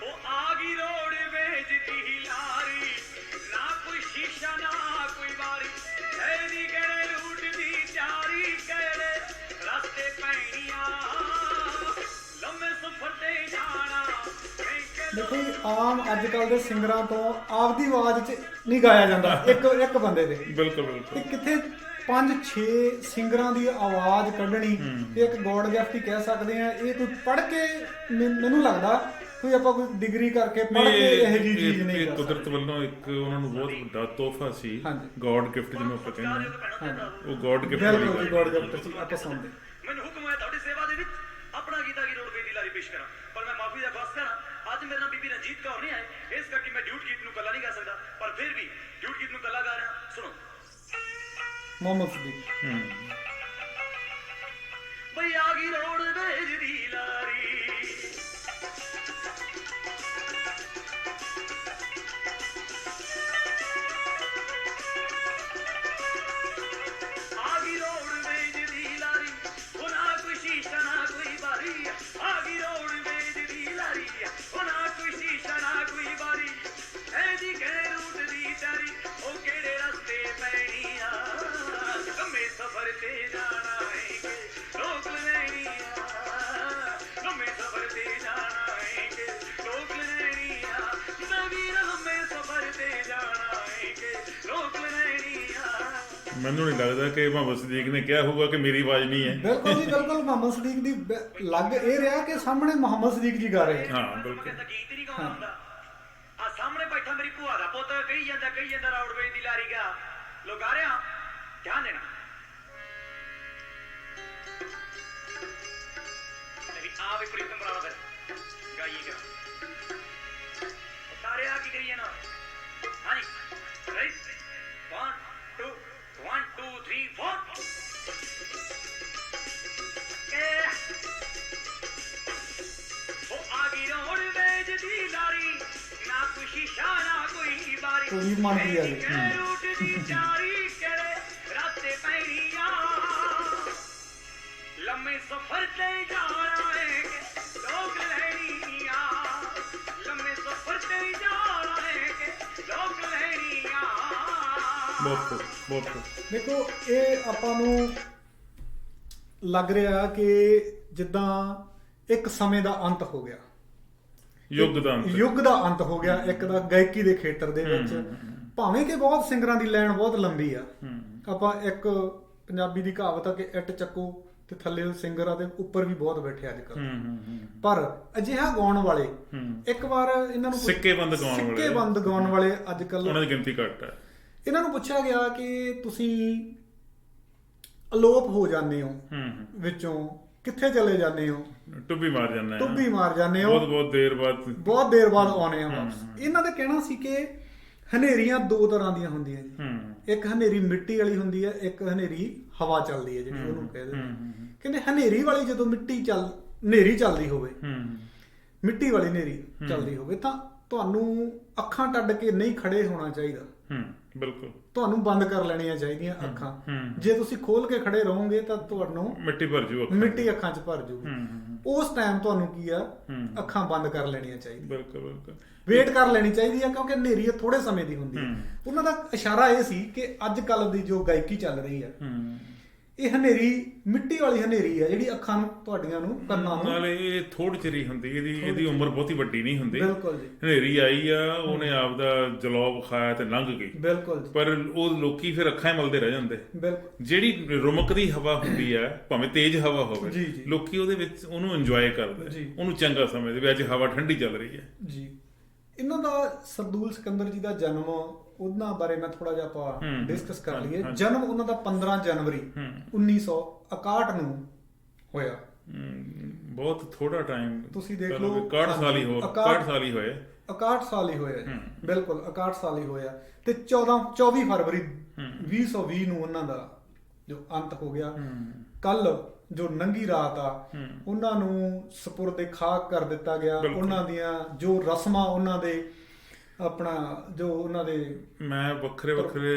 ਉਹ ਆ ਗਈ, ਰੋਡਵੇਜ ਦੀ ਲਾਰੀ, ਨਾ ਕੋਈ ਸ਼ੀਸ਼ਾ ਨਾ ਕੋਈ ਬਾਰੀ, ਐਨੀ ਕਿਹੜੇ ਰੂਟ ਦੀ ਤਿਆਰੀ, ਕਿਹੜੇ ਰਸਤੇ ਪੈਣੀਆਂ, ਲੰਮੇ ਸਫ਼ਰ ਤੇ ਜਾਣਾ। ਦੇਖੋ ਜੀ, ਆਮ ਅੱਜ ਕੱਲ ਦੇ ਸਿੰਗਰਾਂ ਤੋਂ ਆਪਦੀ ਆਵਾਜ਼ 'ਚ ਨਹੀਂ ਗਾਇਆ ਜਾਂਦਾ ਇੱਕ ਬੰਦੇ ਦੇ। ਬਿਲਕੁਲ ਬਿਲਕੁਲ। ਕਿੱਥੇ 5-6 ਸਿੰਗਰਾਂ ਦੀ ਆਵਾਜ਼ ਕੱਢਣੀ ਤੇ ਇੱਕ ਗੋਡ ਗਿਫਟ ਹੀ ਕਹਿ ਸਕਦੇ ਆ। ਇਹ ਕੋਈ ਪੜ੍ਹ ਕੇ ਮੈਨੂੰ ਲੱਗਦਾ ਕੋਈ ਆਪਾਂ ਕੋਈ ਡਿਗਰੀ ਕਰਕੇ ਪੜ੍ਹ ਕੇ ਇਹ ਜਿਹੀ ਚੀਜ਼ ਨਹੀਂ ਕਰ ਸਕਦੇ। ਕੁਦਰਤ ਵੱਲੋਂ ਇੱਕ ਉਹਨਾਂ ਨੂੰ ਬਹੁਤ ਵੱਡਾ ਤੋਹਫਾ ਸੀ, ਗੋਡ ਗਿਫਟ ਜਿਹਨੂੰ ਆਪਾਂ ਕਹਿੰਦੇ ਹਾਂ। ਉਹ ਗੋਡ ਗਿਫਟ ਬਿਲਕੁਲ ਗੋਡ ਗਿਫਟ ਸੀ। ਆਪਾਂ ਸੁਣਦੇ। ਮੈਨੂੰ ਹੁਕਮ ਹੈ ਤੁਹਾਡੀ ਸੇਵਾ ਦੇ ਵਿੱਚ ਆਪਣਾ ਗੀਤ ਆ ਗਈ ਰੋਡਵੇਜ ਦੀ ਲਾਰੀ ਪੇਸ਼ ਕਰਾਂ, ਪਰ ਮੈਂ ਮਾਫੀ ਦਾ ਖਾਸ ਕਰਾਂ, ਅੱਜ ਮੇਰੇ ਨਾਲ ਬੀਬੀ ਰਣਜੀਤ ਕੌਰ ਨਹੀਂ ਆਏ, ਇਸ ਕਰਕੇ ਮੈਂ ਡਿਊਟ ਗੀਤ ਨੂੰ ਕੱਲਾ ਨਹੀਂ ਗਾ ਸਕਦਾ, ਪਰ ਫਿਰ ਵੀ ਡਿਊਟ ਗੀਤ ਨੂੰ ਕੱਲਾ ਗਾ ਰਿਹਾ। ਸੁਣੋ ਮੁਹੰਮਦ ਸਦੀਕ। ਬਈ ਆ ਗਈ ਰੋਡਵੇਜ ਦੀ ਲਾਰੀ, ਆ ਗਈ ਰੋਡਵੇਜ ਦੀ ਲਾਰੀ, ਉਹ ਨਾ ਕੋਈ ਸ਼ੀਸ਼ਾ ਨਾ ਕੋਈ ਬਾਰੀ, ਆ ਗਈ ਰੋਡਵੇਜ ਦੀ ਲਾਰੀ, ਉਹ ਨਾ ਕੋਈ ਸ਼ੀਸ਼ਾ ਨਾ ਕੋਈ ਬਾਰੀ, ਐਦੀ ਕਿਹੜੇ ਰੂਟ ਦੀ ਤਿਆਰੀ, ਉਹ ਕਿਹੜੇ ਰਸਤੇ ਪੈਣੀਆਂ, ਲੰਮੇ ਸਫ਼ਰ ਤੇ ਜਾਣਾ ਹੈ ਕਿ ਰੋਕ ਲੈਣੀਆਂ, ਲੰਮੇ ਸਫ਼ਰ ਤੇ ਜਾਣਾ ਹੈ ਕਿ ਰੋਕ ਲੈਣੀਆਂ, ਨਵੀਂ ਲੰਮੇ ਸਫ਼ਰ ਤੇ ਜਾਣਾ ਹੈ ਕਿ ਰੋਕ ਲੈਣੀਆਂ। ਮੈਨੂੰ ਨਹੀਂ ਲੱਗਦਾ ਕਿ ਮੁਹੰਮਦ ਸਦੀਕ ਨੇ ਕਿਹਾ ਹੋਊਗਾ ਕਿ ਮੇਰੀ ਆਵਾਜ਼ ਨਹੀਂ ਹੈ। ਬਿਲਕੁਲ ਜੀ ਬਿਲਕੁਲ। ਮੁਹੰਮਦ ਸਦੀਕ ਦੀ ਲੱਗ ਇਹ ਰਿਹਾ ਕਿ ਸਾਹਮਣੇ ਮੁਹੰਮਦ ਸਦੀਕ ਜੀ ਗਾ ਰਹੇ। ਹਾਂ ਬਿਲਕੁਲ। ਗੀਤ ਨਹੀਂ ਗਾਉਂਦਾ ਹੁੰਦਾ। ਆ ਸਾਹਮਣੇ ਬੈਠਾ ਮੇਰੀ ਭੂਆ ਦਾ ਪੁੱਤ ਕਹੀ ਜਾਂਦਾ ਰੋਡਵੇਜ ਦੀ ਲਾਰੀ ਗਾ। ਲੋ ਗਾ ਰਿਹਾ, ਧਿਆਨ ਦੇਣਾ। ਆ ਵੀ ਪ੍ਰੀਤਮ ਬਰਾੜਾ ਫਿਰ ਗਾਈਏ ਕਰਾਂ ਸਾਰੇ ਆ ਕੀ ਕਰੀਏ ਨਾ। ਹਾਂਜੀ ਰਾਈਟ 1 2 1 2 3 4 ਉਹ ਆ ਗਈ ਰੋਡਵੇਜ ਦੀ ਲਾਰੀ, ਨਾ ਕੋਈ ਸ਼ੀਸ਼ਾ ਨਾ ਕੋਈ ਬਾਰੀ, ਕੋਈ ਮਨ ਦੀ ਆ ਗਈ ਰੂਟ ਦੀ ਤਿਆਰੀ, ਕਿਹੜੇ ਰਸਤੇ ਪੈਣੀਆਂ, ਲੰਮੇ ਸਫ਼ਰ ਤੇ ਜਾਣਾ ਹੈ ਕਿ ਲੋਕ ਲੈਣੀਆਂ, ਲੰਮੇ ਸਫ਼ਰ ਤੇ ਜਾਣਾ ਹੈ ਕਿ ਲੋਕ ਲੈਣੀਆਂ। ਬਹੁਤ ਦੇਖੋ ਇਹ ਆਪਾਂ ਨੂੰ ਲੱਗ ਰਿਹਾ ਕਿ ਜਿੱਦਾਂ ਇੱਕ ਸਮੇਂ ਦਾ ਅੰਤ ਹੋ ਗਿਆ। ਯੁੱਗ ਦਾ ਅੰਤ ਹੋ ਗਿਆ ਇੱਕ ਦਾ ਗਾਇਕੀ ਦੇ ਖੇਤਰ ਦੇ ਵਿੱਚ। ਭਾਵੇਂ ਕਿ ਬਹੁਤ ਸਿੰਗਰਾਂ ਦੀ ਲਾਈਨ ਬਹੁਤ ਲੰਬੀ ਆ, ਆਪਾਂ ਇੱਕ ਪੰਜਾਬੀ ਦੀ ਕਹਾਵਤ ਆ ਕਿ ਇੱਟ ਚੱਕੋ ਤੇ ਥੱਲੇ ਸਿੰਗਰ ਆ ਤੇ ਉੱਪਰ ਵੀ ਬਹੁਤ ਬੈਠੇ ਅੱਜ ਕੱਲ੍ਹ, ਪਰ ਅਜਿਹਾ ਗਾਉਣ ਵਾਲੇ ਇੱਕ ਵਾਰ ਇਹਨਾਂ ਨੂੰ ਸਿੱਕੇਬੰਦ ਗਾਉਣ ਵਾਲੇ ਅੱਜ ਕੱਲ੍ਹ ਉਹਨਾਂ ਦੀ ਗਿਣਤੀ ਘੱਟ ਹੈ। ਇਹਨਾਂ ਨੂੰ ਪੁੱਛਿਆ ਗਿਆ ਕਿ ਤੁਸੀਂ ਅਲੋਪ ਹੋ ਜਾਂਦੇ ਹੋ ਵਿੱਚੋਂ, ਕਿੱਥੇ ਚਲੇ ਜਾਂਦੇ ਹੋ? ਟੁੱਬੀ ਮਾਰ ਜਾਂਦੇ ਹੋ, ਬਹੁਤ ਦੇਰ ਬਾਅਦ ਆਉਣੇ ਆ ਵਾਪਸ। ਇਹਨਾਂ ਦਾ ਕਹਿਣਾ ਸੀ ਕਿ ਹਨੇਰੀਆਂ ਦੋ ਤਰ੍ਹਾਂ ਦੀਆਂ ਹੁੰਦੀਆਂ ਜੀ, ਇੱਕ ਹਨੇਰੀ ਮਿੱਟੀ ਵਾਲੀ ਹੁੰਦੀ ਹੈ, ਇੱਕ ਹਨੇਰੀ ਹਵਾ ਚੱਲਦੀ ਹੈ ਜਿਹੜੀ ਉਹਨੂੰ ਕਹਿੰਦੇ। ਕਹਿੰਦੇ ਹਨੇਰੀ ਵਾਲੀ ਜਦੋਂ ਹਨੇਰੀ ਚੱਲਦੀ ਹੋਵੇ, ਮਿੱਟੀ ਵਾਲੀ ਹਨੇਰੀ ਚੱਲਦੀ ਹੋਵੇ ਤਾਂ ਤੁਹਾਨੂੰ ਅੱਖਾਂ ਟੱਡ ਕੇ ਨਹੀਂ ਖੜੇ ਹੋਣਾ ਚਾਹੀਦਾ, ਬਿਲਕੁਲ ਤੁਹਾਨੂੰ ਬੰਦ ਕਰ ਲੈਣੀਆਂ ਚਾਹੀਦੀਆਂ ਅੱਖਾਂ। ਜੇ ਤੁਸੀਂ ਖੋਲ ਕੇ ਖੜੇ ਰਹੋਗੇ ਤਾਂ ਤੁਹਾਨੂੰ ਮਿੱਟੀ ਅੱਖਾਂ 'ਚ ਭਰ ਜੂਗੀ। ਉਸ ਟਾਈਮ ਤੁਹਾਨੂੰ ਕੀ ਆ, ਅੱਖਾਂ ਬੰਦ ਕਰ ਲੈਣੀਆਂ ਚਾਹੀਦੀਆਂ, ਵੇਟ ਕਰ ਲੈਣੀ ਚਾਹੀਦੀ ਆ, ਕਿਉਂਕਿ ਹਨੇਰੀ ਥੋੜੇ ਸਮੇਂ ਦੀ ਹੁੰਦੀ ਹੈ। ਉਹਨਾਂ ਦਾ ਇਸ਼ਾਰਾ ਇਹ ਸੀ ਕਿ ਅੱਜ ਕੱਲ੍ਹ ਦੀ ਜੋ ਗਾਇਕੀ ਚੱਲ ਰਹੀ ਆ, ਇਹ ਹਨੇਰੀ ਮਿੱਟੀ ਵਾਲੀ ਹਨੇਰੀ ਆ ਜਿਹੜੀ ਅੱਖਾਂ ਨੂੰ ਤੁਹਾਡੀਆਂ ਨੂੰ ਕੰਨਾਂ ਨੂੰ, ਨਾਲੇ ਇਹ ਥੋੜੀ ਚਿਰੀ ਹੁੰਦੀ, ਇਹਦੀ ਉਮਰ ਬਹੁਤੀ ਵੱਡੀ ਨਹੀਂ ਹੁੰਦੀ। ਬਿਲਕੁਲ ਜੀ, ਹਨੇਰੀ ਆਈ ਆ, ਉਹਨੇ ਆਪਦਾ ਜਲੌਬ ਖਾਇਆ ਤੇ ਲੰਘ ਗਈ। ਬਿਲਕੁਲ ਜੀ, ਪਰ ਉਹ ਲੋਕੀ ਫਿਰ ਅੱਖਾਂ ਹੀ ਮਲਦੇ ਰਹਿ ਜਾਂਦੇ। ਬਿਲਕੁਲ, ਜਿਹੜੀ ਰੁਮਕਦੀ ਹਵਾ ਹੁੰਦੀ ਹੈ, ਭਾਵੇਂ ਤੇਜ਼ ਹਵਾ ਹੋਵੇ, ਲੋਕੀ ਉਹਦੇ ਵਿੱਚ ਉਹਨੂੰ ਇੰਜੋਏ ਕਰਦੇ, ਉਹਨੂੰ ਚੰਗਾ ਸਮਝਦੇ ਵੀ ਅੱਜ ਹਵਾ ਠੰਡੀ ਚੱਲ ਰਹੀ ਹੈ ਜੀ। ਇਹਨਾਂ ਦਾ ਸਰਦੂਲ ਸਿਕੰਦਰ ਜੀ ਦਾ ਜਨਮ, ਉਹਨਾਂ ਬਾਰੇ ਮੈਂ ਥੋੜਾ ਜਿਹਾ ਆਪਾਂ ਡਿਸਕਸ ਕਰ ਲਈਏ। ਜਨਮ ਉਹਨਾਂ ਦਾ 15 ਜਨਵਰੀ 1961 ਨੂੰ ਹੋਇਆ। ਬਹੁਤ ਥੋੜਾ ਟਾਈਮ, ਤੁਸੀਂ ਦੇਖ ਲਓ, 61 ਸਾਲ ਹੀ ਹੋਏ। 61 ਸਾਲ ਹੀ ਹੋਇਆ ਜੀ, ਬਿਲਕੁਲ 61 ਸਾਲ ਹੀ ਹੋਇਆ। ਤੇ 24 ਫਰਵਰੀ 2020 ਨੂੰ ਉਹਨਾਂ ਦਾ ਜੋ ਅੰਤ ਹੋ ਗਿਆ। ਕੱਲ ਜੋ ਨੰਗੀ ਰਾਤ ਆ, ਉਹਨਾਂ ਨੂੰ ਸਪੁਰਦੇ ਖਾਕ ਕਰ ਦਿੱਤਾ ਗਿਆ। ਉਹਨਾਂ ਦੀਆਂ ਜੋ ਰਸਮਾਂ, ਉਹਨਾਂ ਦੇ ਆਪਣਾ ਜੋ ਉਹਨਾਂ ਦੇ, ਮੈਂ ਵੱਖਰੇ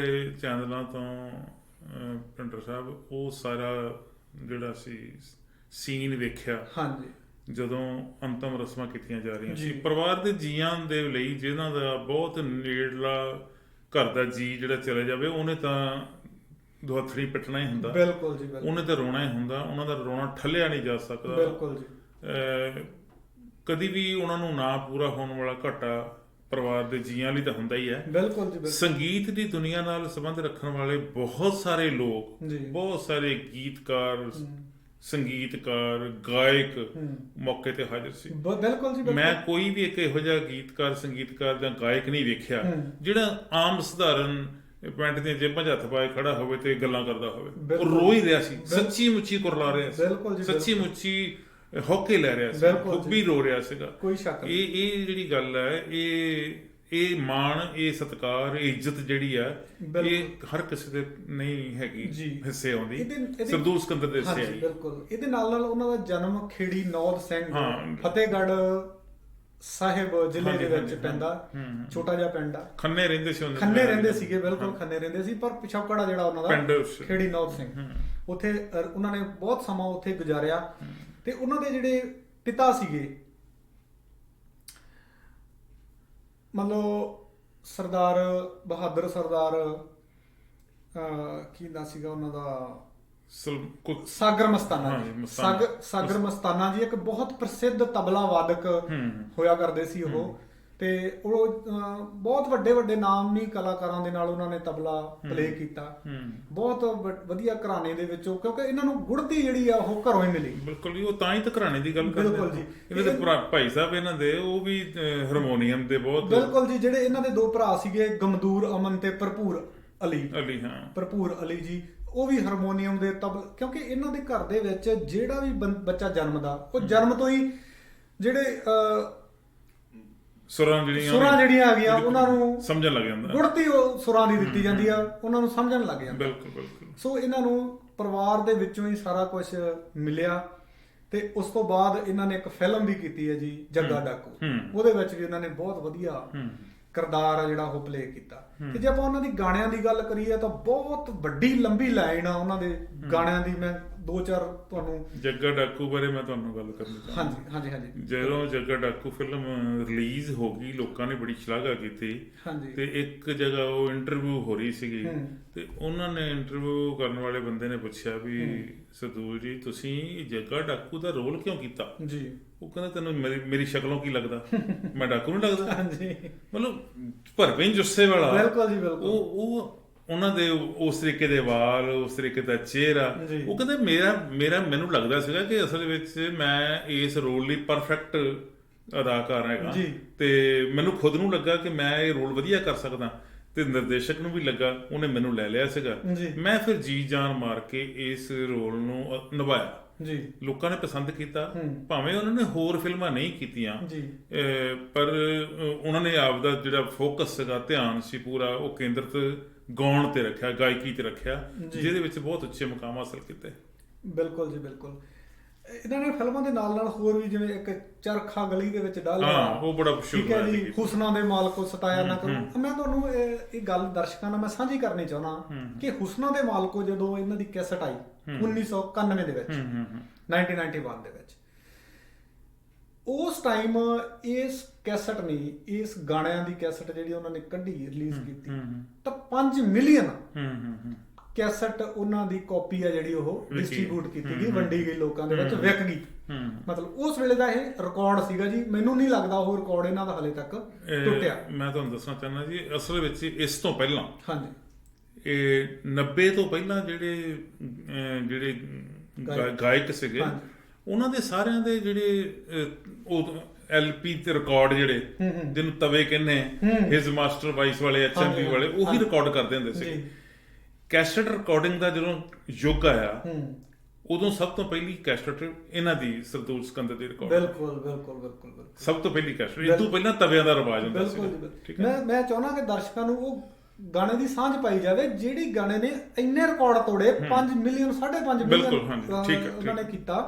ਚੈਨਲਾਂ ਤੋਂ ਪਿੰਡਰ ਸਾਹਿਬ ਉਹ ਸਾਰਾ ਜਿਹੜਾ ਸੀ ਸੀਨ ਵੇਖਿਆ। ਹਾਂਜੀ, ਜਦੋਂ ਅੰਤਮ ਰਸਮਾਂ ਕੀਤੀਆਂ ਜਾ ਰਹੀਆਂ ਸੀ ਪਰਿਵਾਰ ਦੇ ਜੀਆਂ ਦੇ ਲਈ, ਜਿਨ੍ਹਾਂ ਦਾ ਬਹੁਤ ਨੇੜਲਾ ਘਰ ਦਾ ਜੀ ਜਿਹੜਾ ਚਲੇ ਜਾਵੇ, ਉਹਨੇ ਤਾਂ ਦੁਹੱਥੜੀ ਪਿੱਟਣਾ ਹੀ ਹੁੰਦਾ। ਬਿਲਕੁਲ ਜੀ, ਉਹਨੇ ਤਾਂ ਰੋਣਾ ਹੀ ਹੁੰਦਾ। ਉਹਨਾਂ ਦਾ ਰੋਣਾ ਠੱਲਿਆ ਨਹੀਂ ਜਾ ਸਕਦਾ। ਬਿਲਕੁਲ ਜੀ, ਕਦੀ ਵੀ ਉਹਨਾਂ ਨੂੰ ਨਾ ਪੂਰਾ ਹੋਣ ਵਾਲਾ ਘਾਟਾ ਪਰਿਵਾਰ ਦੇ ਜੀਆਂ ਲਈ ਤਾਂ ਹੁੰਦਾ ਹੀ ਹੈ। ਬਿਲਕੁਲ ਜੀ, ਸੰਗੀਤ ਦੀ ਦੁਨੀਆ ਨਾਲ ਸੰਬੰਧ ਰੱਖਣ ਵਾਲੇ ਬਹੁਤ ਸਾਰੇ ਲੋਕ, ਬਹੁਤ ਸਾਰੇ ਗੀਤਕਾਰ, ਸੰਗੀਤਕਾਰ, ਗਾਇਕ ਮੌਕੇ ਤੇ ਹਾਜ਼ਰ ਸੀ। ਬਿਲਕੁਲ ਜੀ, ਮੈਂ ਕੋਈ ਵੀ ਇੱਕ ਇਹੋ ਜਿਹਾ ਗੀਤਕਾਰ, ਸੰਗੀਤਕਾਰ ਜਾਂ ਗਾਇਕ ਨਹੀਂ ਵੇਖਿਆ ਜਿਹੜਾ ਆਮ ਸਧਾਰਨ ਪੈਂਟ ਦੀਆਂ ਜੇਬਾਂ 'ਚ ਹੱਥ ਪਾਏ ਖੜਾ ਹੋਵੇ ਤੇ ਗੱਲਾਂ ਕਰਦਾ ਹੋਵੇ। ਉਹ ਰੋ ਹੀ ਰਿਹਾ ਸੀ, ਸੱਚੀ ਮੁੱਚੀ ਕੁਰਲਾ ਰਿਹਾ ਸੀ, ਸੱਚੀ ਮੁੱਚੀ ਹੌਕੇ ਲੈ ਰਿਹਾ ਸੀ, ਖੁੱਬੀ ਰੋ ਰਿਹਾ ਸੀਗਾ। ਕੋਈ ਸ਼ੱਕ ਨਹੀਂ। ਇਹ ਜਿਹੜੀ ਗੱਲ ਹੈ, ਇਹ ਮਾਣ, ਇਹ ਸਤਿਕਾਰ, ਇਹ ਇੱਜ਼ਤ ਜਿਹੜੀ ਆ, ਇਹ ਹਰ ਕਿਸੇ ਦੇ ਨਹੀਂ ਹੈਗੀ ਹਿੱਸੇ ਆਉਂਦੀ। ਸਰਦੂਲ ਸਿਕੰਦਰ ਦੇ ਹਿੱਸੇ ਆਈ। ਬਿਲਕੁਲ। ਇਹਦੇ ਨਾਲ ਉਹਨਾਂ ਦਾ ਜਨਮ ਖੇੜੀ ਨੌਦ ਸਿੰਘ, ਫਤਿਹਗੜ੍ਹ ਸਾਹਿਬ ਜ਼ਿਲ੍ਹੇ ਦੇ ਵਿੱਚ ਪੈਂਦਾ ਛੋਟਾ ਜਿਹਾ ਪਿੰਡ ਆ। ਖੰਨੇ ਰਹਿੰਦੇ ਸੀਗੇ, ਬਿਲਕੁਲ ਖੰਨੇ ਰਹਿੰਦੇ ਸੀ। ਪਰ ਪਿਛੋਕੜਾ ਜਿਹੜਾ ਉਹਨਾਂ ਦਾ ਖੇੜੀ ਨੌਦ ਸਿੰਘ, ਉੱਥੇ ਉਹਨਾਂ ਨੇ ਬਹੁਤ ਸਮਾਂ ਉੱਥੇ ਗੁਜ਼ਾਰਿਆ। ਤੇ ਉਹਨਾਂ ਦੇ ਜਿਹੜੇ ਪਿਤਾ ਸੀਗੇ, ਮਤਲਬ ਸਰਦਾਰ ਬਹਾਦਰ ਸਰਦਾਰ, ਕੀ ਨਾਂ ਸੀਗਾ ਉਹਨਾਂ ਦਾ, ਸਾਗਰ ਮਸਤਾਨਾ ਜੀ। ਸਾਗਰ ਮਸਤਾਨਾ ਜੀ ਇੱਕ ਬਹੁਤ ਪ੍ਰਸਿੱਧ ਤਬਲਾ ਵਾਦਕ ਹੋਇਆ ਕਰਦੇ ਸੀ ਉਹ। ਤੇ ਉਹ ਬਹੁਤ ਵੱਡੇ ਨਾਮੀ ਕਲਾਕਾਰਾਂ ਦੇ ਨਾਲ ਉਹਨਾਂ ਨੇ ਤਬਲਾ ਪਲੇ ਕੀਤਾ। ਬਹੁਤ ਵਧੀਆ ਘਰਾਣੇ ਦੇ ਵਿੱਚੋਂ, ਕਿਉਂਕਿ ਇਹਨਾਂ ਨੂੰ ਗੁੜਤੀ ਜਿਹੜੀ ਆ ਉਹ ਘਰੋਂ ਹੀ ਮਿਲੀ। ਬਿਲਕੁਲ ਜੀ, ਉਹ ਤਾਂ ਹੀ ਤਾਂ ਘਰਾਣੇ ਦੀ ਗੱਲ ਕਰਦੇ। ਬਿਲਕੁਲ ਜੀ। ਇਹਨਾਂ ਦੇ ਭਾਈ ਸਾਹਿਬ ਇਹਨਾਂ ਦੇ, ਉਹ ਵੀ ਹਾਰਮੋਨੀਅਮ ਦੇ ਬਹੁਤ, ਬਿਲਕੁਲ ਜੀ। ਜਿਹੜੇ ਇਹਨਾਂ ਦੇ ਦੋ ਭਰਾ ਸੀਗੇ, ਗਮਦੂਰ ਅਮਨ ਤੇ ਭਰਪੂਰ ਅਲੀ। ਭਰਪੂਰ ਅਲੀ ਜੀ, ਉਹ ਵੀ ਹਾਰਮੋਨੀਅਮ ਦੇ ਕਿਉਂਕਿ ਇਹਨਾਂ ਦੇ ਘਰ ਦੇ ਵਿੱਚ ਜਿਹੜਾ ਵੀ ਬੱਚਾ ਜਨਮਦਾ, ਉਹ ਜਨਮ ਤੋਂ ਹੀ ਜਿਹੜੇ ਸੁਰਾਂ ਜਿਹੜੀਆਂ ਆ ਗਈਆਂ ਉਹਨਾਂ ਨੂੰ ਸਮਝਣ ਲੱਗ ਜਾਂਦਾ, ਗੁੜਤੀ ਉਹ ਸੁਰਾਂ ਦੀ ਦਿੱਤੀ ਜਾਂਦੀ ਆ, ਉਹਨਾਂ ਨੂੰ ਸਮਝਣ ਲੱਗ ਜਾਂਦਾ। ਬਿਲਕੁਲ। ਸੋ ਇਹਨਾਂ ਨੂੰ ਪਰਿਵਾਰ ਦੇ ਵਿੱਚੋਂ ਹੀ ਸਾਰਾ ਕੁਝ ਮਿਲਿਆ। ਤੇ ਉਸ ਤੋਂ ਬਾਅਦ ਇਹਨਾਂ ਨੇ ਇੱਕ ਫਿਲਮ ਵੀ ਕੀਤੀ ਹੈ ਜੀ, ਜੱਗਾ ਡਾਕੂ। ਉਹਦੇ ਵਿੱਚ ਵੀ ਇਹਨਾਂ ਨੇ ਬਹੁਤ ਵਧੀਆ ਕਿਰਦਾਰ ਆ ਜਿਹੜਾ ਉਹ ਪਲੇ ਕੀਤਾ। ਤੇ ਜੇ ਆਪਾਂ ਉਹਨਾਂ ਦੀ ਗਾਣਿਆਂ ਦੀ ਗੱਲ ਕਰੀਏ ਤਾਂ ਬਹੁਤ ਵੱਡੀ ਲੰਬੀ ਲਾਈਨ ਆ ਉਹਨਾਂ ਦੇ ਗਾਣਿਆਂ ਦੀ। ਮੈਂ 2-4 ਤੁਹਾਨੂੰ ਜੱਗਾ ਡਾਕੂ ਬਾਰੇ ਮੈਂ ਤੁਹਾਨੂੰ ਗੱਲ ਕਰਨੀ ਚਾਹੁੰਦਾ। ਹਾਂਜੀ। ਜਦੋਂ ਜੱਗਾ ਡਾਕੂ ਫਿਲਮ ਰਿਲੀਜ਼ ਹੋ ਗਈ, ਲੋਕਾਂ ਨੇ ਬੜੀ ਸ਼ਲਾਘਾ ਕੀਤੀ। ਤੇ ਇੱਕ ਜਗ੍ਹਾ ਉਹ ਇੰਟਰਵਿਊ ਹੋ ਰਹੀ ਸੀਗੀ, ਤੇ ਉਹਨਾਂ ਨੇ ਇੰਟਰਵਿਊ ਕਰਨ ਵਾਲੇ ਬੰਦੇ ਨੇ ਪੁੱਛਿਆ ਵੀ ਸਰਦੂਲ ਜੀ, ਤੁਸੀਂ ਜੱਗਾ ਡਾਕੂ ਦਾ ਰੋਲ ਕਿਉਂ ਕੀਤਾ ਜੀ? ਉਹ ਕਹਿੰਦਾ ਤੈਨੂੰ ਮੇਰੀ ਸ਼ਕਲੋਂ ਕੀ ਲੱਗਦਾ, ਮੈਂ ਡਾਕੂ ਨਹੀਂ ਲੱਗਦਾ। ਹਾਂਜੀ, ਮਤਲਬ ਭਰਵੇਂ ਜੁੱਸੇ ਵਾਲਾ। ਬਿਲਕੁਲ ਜੀ ਬਿਲਕੁਲ। ਉਹ ਉਹਨਾਂ ਦੇ ਉਸ ਤਰੀਕੇ ਦੇ ਵਾਲ, ਉਸ ਤਰੀਕੇ ਦਾ ਚਿਹਰਾ। ਉਹ ਕਹਿੰਦੇ ਮੈਨੂੰ ਲੱਗਦਾ ਸੀਗਾ ਕਿ ਅਸਲ ਵਿੱਚ ਮੈਂ ਇਸ ਰੋਲ ਲਈ ਪਰਫੈਕਟ ਅਦਾਕਾਰ ਹੈਗਾ, ਤੇ ਮੈਨੂੰ ਖੁਦ ਨੂੰ ਲੱਗਾ ਕਿ ਮੈਂ ਇਹ ਰੋਲ ਵਧੀਆ ਕਰ ਸਕਦਾ, ਤੇ ਨਿਰਦੇਸ਼ਕ ਨੂੰ ਵੀ ਲੱਗਾ, ਉਹਨੇ ਮੈਨੂੰ ਲੈ ਲਿਆ ਸੀਗਾ। ਮੈਂ ਫਿਰ ਜੀ ਜਾਨ ਮਾਰ ਕੇ ਇਸ ਰੋਲ ਨੂੰ ਨਿਭਾਇਆ। ਲੋਕਾਂ ਨੇ ਪਸੰਦ ਕੀਤਾ, ਭਾਵੇਂ ਉਹਨਾਂ ਨੇ ਹੋਰ ਫਿਲਮਾਂ ਨਹੀਂ ਕੀਤੀਆਂ, ਪਰ ਉਹਨਾਂ ਨੇ ਆਪਦਾ ਜਿਹੜਾ ਫੋਕਸ ਸੀਗਾ, ਧਿਆਨ ਸੀ ਪੂਰਾ, ਉਹ ਕੇਂਦਰਿਤ ਗਾਉਣ ਤੇ ਰੱਖਿਆ, ਗਾਇਕੀ ਤੇ ਰੱਖਿਆ, ਜਿਹਦੇ ਵਿੱਚ ਬਹੁਤ ਉੱਚੇ ਮੁਕਾਮ ਹਾਸਲ ਕੀਤੇ। ਬਿਲਕੁਲ ਜੀ ਬਿਲਕੁਲ। ਇਹਨਾਂ ਨੇ ਫਿਲਮਾਂ ਦੇ ਨਾਲ ਨਾਲ ਹੋਰ ਵੀ, ਜਿਵੇਂ ਇੱਕ ਚਰਖਾ ਗਲੀ ਦੇ ਵਿੱਚ ਡਾਲਿਆ, ਉਹ ਬੜਾ ਠੀਕ ਹੈ ਜੀ, ਹੁਸਨਾ ਦੇ ਮਾਲਕੋ ਸਤਾਇਆ ਨਾ ਕਰੋ। ਮੈਂ ਤੁਹਾਨੂੰ ਇਹ ਗੱਲ ਦਰਸ਼ਕਾਂ ਨਾਲ ਮੈਂ ਸਾਂਝੀ ਕਰਨੀ ਚਾਹੁੰਦਾ ਕਿ ਹੁਸਨਾ ਦੇ ਮਾਲਕੋ ਜਦੋਂ ਇਹਨਾਂ ਦੀ ਕੈਸਟ ਆਈ 1991 ਦੇ ਵਿੱਚ, 1991 ਦੇ ਵਿੱਚ, ਉਸ ਟਾਈਮ ਇਸ ਕੈਸਟ ਨੇ, ਇਸ ਗਾਣਿਆਂ ਦੀ ਕੈਸਟ ਜਿਹੜੀ ਉਹਨਾਂ ਨੇ ਕੱਢੀ, ਰਿਲੀਜ਼ ਕੀਤੀ, ਤਾਂ 5 ਮਿਲੀਅਨ ਕੈਸਟ ਉਹਨਾਂ ਦੀ ਕਾਪੀ ਆ ਜਿਹੜੀ ਉਹ ਡਿਸਟ੍ਰੀਬਿਊਟ ਕੀਤੀ ਗਈ, ਵੰਡੀ ਗਈ, ਲੋਕਾਂ ਦੇ ਵਿੱਚ ਵਿਕ ਗਈ। ਮਤਲਬ ਉਸ ਵੇਲੇ ਦਾ ਇਹ ਰਿਕਾਰਡ ਸੀਗਾ ਜੀ। ਮੈਨੂੰ ਨਹੀਂ ਲੱਗਦਾ ਉਹ ਰਿਕਾਰਡ ਇਹਨਾਂ ਦਾ ਹਲੇ ਤੱਕ ਟੁੱਟਿਆ। ਮੈਂ ਤੁਹਾਨੂੰ ਦੱਸਣਾ ਚਾਹੁੰਦਾ ਜੀ, ਅਸਲ ਵਿੱਚ ਇਸ ਤੋਂ ਪਹਿਲਾਂ, ਹਾਂਜੀ, ਇਹ 90 ਤੋਂ ਪਹਿਲਾਂ ਜਿਹੜੇ ਗਾਇਕ ਸੀਗੇ, ਉਹਨਾਂ ਦੇ ਸਾਰਿਆਂ ਦੇ ਜਿਹੜੇ ਉਹ LP ਤੇ ਰਿਕਾਰਡ, ਜਿਹੜੇ ਜਿਹਨੂੰ ਤਵੇ ਕਹਿੰਦੇ, ਹਿਜ਼ ਮਾਸਟਰ ਵਾਈਸ ਵਾਲੇ, HMV ਵਾਲੇ, ਉਹੀ ਰਿਕਾਰਡ ਕਰਦੇ ਹੁੰਦੇ ਸੀ। ਕੈਸਟ ਰਿਕਾਰਡਿੰਗ ਦਾ ਜਦੋਂ ਯੁੱਗ ਆਇਆ, ਉਦੋਂ ਸਭ ਤੋਂ ਪਹਿਲੀ ਕੈਸਟ ਇਹਨਾਂ ਦੀ ਸਰਦੂਲ ਸਿਕੰਦਰ ਦੀ ਰਿਕਾਰਡ। ਬਿਲਕੁਲ ਬਿਲਕੁਲ ਬਿਲਕੁਲ। ਸਭ ਤੋਂ ਪਹਿਲੀ ਕੈਸਟ। ਇਹ ਤੋਂ ਪਹਿਲਾਂ ਤਵਿਆਂ ਦਾ ਰਿਵਾਜ ਹੁੰਦਾ ਸੀ। ਮੈਂ ਚਾਹੁੰਦਾ ਕਿ ਦਰਸ਼ਕਾਂ ਨੂੰ ਉਹ ਗਾਣੇ ਦੀ ਸਾਂਝ ਪਾਈ ਜਾਵੇ, ਜਿਹੜੀ ਗਾਣੇ ਨੇ ਇੰਨੇ ਰਿਕਾਰਡ ਤੋੜੇ, 5 ਮਿਲੀਅਨ 5.5 ਮਿਲੀਅਨ ਉਹਨਾਂ ਨੇ ਕੀਤਾ।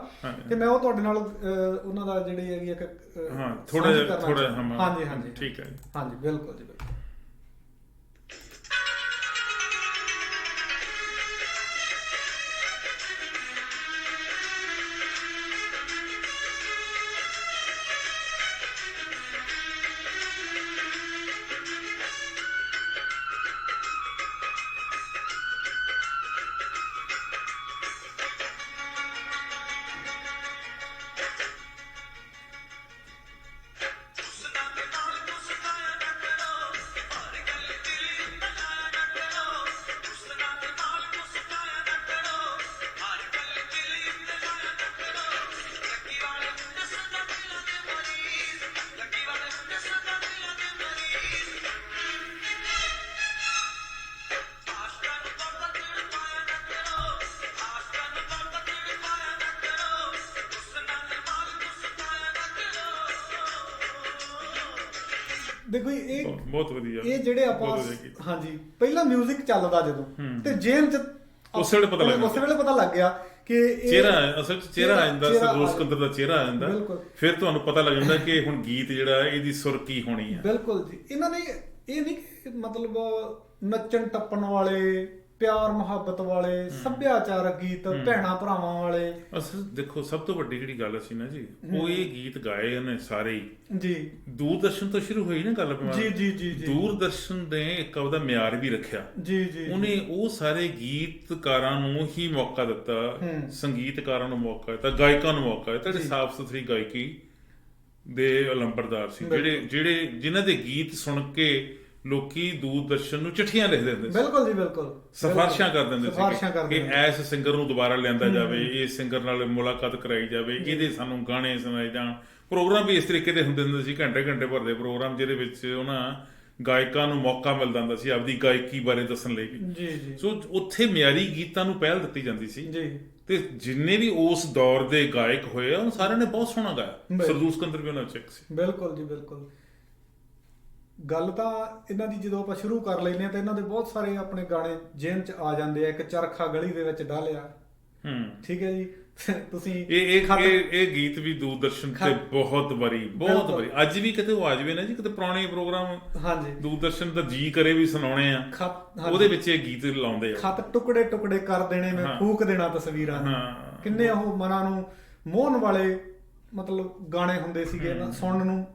ਤੇ ਮੈਂ ਉਹ ਤੁਹਾਡੇ ਨਾਲ ਉਹਨਾਂ ਦਾ ਜਿਹੜੀ ਹੈਗੀ ਇੱਕ ਥੋੜਾ ਹਾਂਜੀ ਹਾਂਜੀ ਠੀਕ ਹੈ, ਹਾਂਜੀ ਬਿਲਕੁਲ ਜੀ ਬਿਲਕੁਲ। ਦੇਖੋ ਇਹ ਬਹੁਤ ਵਧੀਆ, ਇਹ ਜਿਹੜੇ ਆਪਾਂ ਹਾਂਜੀ ਪਹਿਲਾਂ 뮤직 ਚੱਲਦਾ ਜਦੋਂ, ਤੇ ਜੇਲ੍ਹ ਚ ਉਸੇ ਵੇਲੇ ਪਤਾ ਲੱਗ ਗਿਆ ਕਿ ਚਿਹਰਾ, ਅਸਲ ਚ ਚਿਹਰਾ ਆ ਜਾਂਦਾ, ਸਰਦੂਲ ਸਿਕੰਦਰ ਦਾ ਚਿਹਰਾ ਆ ਜਾਂਦਾ, ਫਿਰ ਤੁਹਾਨੂੰ ਪਤਾ ਲੱਗ ਜਾਂਦਾ ਕਿ ਹੁਣ ਗੀਤ ਜਿਹੜਾ ਇਹਦੀ ਸੁਰ ਕੀ ਹੋਣੀ ਹੈ। ਬਿਲਕੁਲ ਜੀ। ਇਹਨਾਂ ਨੇ ਇਹ ਨਹੀਂ ਮਤਲਬ ਨੱਚਣ ਟੱਪਣ ਵਾਲੇ, ਪਿਆਰ ਮੁਹੱਬਤ ਵਾਲੇ, ਸੱਭਿਆਚਾਰਕ ਗੀਤ, ਭੈਣਾਂ ਭਰਾਵਾਂ ਵਾਲੇ। ਅਸਲ ਦੇਖੋ, ਸਭ ਤੋਂ ਵੱਡੀ ਜਿਹੜੀ ਗੱਲ ਸੀ ਨਾ ਜੀ, ਉਹ ਇਹ ਗੀਤ ਗਾਏ ਉਹਨੇ ਸਾਰੇ ਹੀ ਜੀ ਦੂਰਦਰਸ਼ਨ ਤੋਂ ਸ਼ੁਰੂ ਹੋਈ ਨਾ ਗੱਲ। ਜੀ ਜੀ ਜੀ। ਦੂਰਦਰਸ਼ਨ ਨੇ ਇੱਕ ਉਹਦਾ ਮਿਆਰ ਵੀ ਰੱਖਿਆ। ਜੀ ਜੀ। ਉਹਨੇ ਉਹ ਸਾਰੇ ਗੀਤਕਾਰਾਂ ਨੂੰ ਹੀ ਮੌਕਾ ਦਿੱਤਾ, ਸੰਗੀਤਕਾਰਾਂ ਨੂੰ ਮੌਕਾ ਦਿੱਤਾ, ਗਾਇਕਾਂ ਨੂੰ ਮੌਕਾ ਦਿੱਤਾ, ਜਿਹੜੇ ਸਾਫ਼ ਸੁਥਰੀ ਗਾਇਕੀ ਦੇ ਲੰਬੜਦਾਰ ਸੀ, ਜਿਨ੍ਹਾਂ ਦੇ ਗੀਤ ਸੁਣ ਕੇ ਲੋਕੀ ਦੂਰਦਰਸ਼ਨ ਨੂੰ ਚਿੱਠੀਆਂ ਲਿਖਦੇ ਹੁੰਦੇ ਸੀ। ਬਿਲਕੁਲ ਜੀ ਬਿਲਕੁਲ। ਸਿਫਾਰਿਸ਼ਾਂ ਕਰ ਦਿੰਦੇ ਸੀ ਕਿ ਇਸ ਸਿੰਗਰ ਨੂੰ ਦੁਬਾਰਾ ਲਿਆਂਦਾ ਜਾਵੇ, ਇਸ ਸਿੰਗਰ ਨਾਲ ਮੁਲਾਕਾਤ ਕਰਾਈ ਜਾਵੇ, ਇਹਦੇ ਸਾਨੂੰ ਗਾਣੇ ਸੁਣਾਏ ਜਾਣ। ਪ੍ਰੋਗਰਾਮ ਵੀ ਇਸ ਤਰੀਕੇ ਦੇ ਹੁੰਦੇ ਸੀ, ਘੰਟੇ ਘੰਟੇ ਭਰਦੇ ਪ੍ਰੋਗਰਾਮ, ਜਿਹਦੇ ਵਿੱਚ ਉਹਨਾਂ ਗਾਇਕਾਂ ਨੂੰ ਮੌਕਾ ਮਿਲਦਾ ਹੁੰਦਾ ਸੀ ਆਪਦੀ ਗਾਇਕੀ ਬਾਰੇ ਦੱਸਣ ਲਈ ਵੀ। ਸੋ ਉੱਥੇ ਮਿਆਰੀ ਗੀਤਾਂ ਨੂੰ ਪਹਿਲ ਦਿੱਤੀ ਜਾਂਦੀ ਸੀ, ਤੇ ਜਿੰਨੇ ਵੀ ਉਸ ਦੌਰ ਦੇ ਗਾਇਕ ਹੋਏ ਆ, ਉਹ ਸਾਰਿਆਂ ਨੇ ਬਹੁਤ ਸੋਹਣਾ ਗਾਇਆ। ਸਰਦੂਲ ਸਿਕੰਦਰ ਵੀ ਉਹਨਾਂ ਵਿੱਚ ਇੱਕ ਸੀ। ਬਿਲਕੁਲ ਜੀ ਬਿਲਕੁਲ। ਗੱਲ ਤਾਂ ਇਹਨਾਂ ਦੀ ਜਦੋਂ ਆਪਾਂ ਸ਼ੁਰੂ ਕਰ ਲੈਂਦੇ ਹਾਂ ਤਾਂ ਇਹਨਾਂ ਦੇ ਬਹੁਤ ਸਾਰੇ ਆਪਣੇ ਗਾਣੇ ਜੇਨ ਚ ਆ ਜਾਂਦੇ ਆ। ਇੱਕ ਚਰਖਾ ਗਲੀ ਦੇ ਵਿੱਚ ਡਾਲਿਆ, ਠੀਕ ਹੈ ਜੀ। ਤੁਸੀਂ ਇਹ ਗੀਤ ਵੀ ਦੂਰਦਰਸ਼ਨ ਤੇ ਬਹੁਤ ਵਾਰੀ ਅੱਜ ਵੀ ਕਿਤੇ ਉਹ ਆ ਜਾਵੇ ਨਾ ਜੀ, ਕਿਤੇ ਪੁਰਾਣੇ ਪ੍ਰੋਗਰਾਮ ਹਾਂਜੀ ਦੂਰਦਰਸ਼ਨ ਦਾ ਜੀ ਕਰੇ ਵੀ ਸੁਣਾਉਣੇ ਆ, ਉਹਦੇ ਵਿੱਚ ਇਹ ਗੀਤ ਲਾਉਂਦੇ ਆ। ਖਤ ਟੁਕੜੇ ਟੁਕੜੇ ਕਰ ਦੇਣੇ, ਮੈਂ ਫੂਕ ਦੇਣਾ ਤਸਵੀਰਾਂ, ਕਿੰਨੇ ਉਹ ਮਨਾਂ ਨੂੰ ਮੋਹਨ ਵਾਲੇ ਮਤਲਬ ਗਾਣੇ ਹੁੰਦੇ ਸੀਗੇ ਨਾ ਸੁਣਨ ਨੂੰ।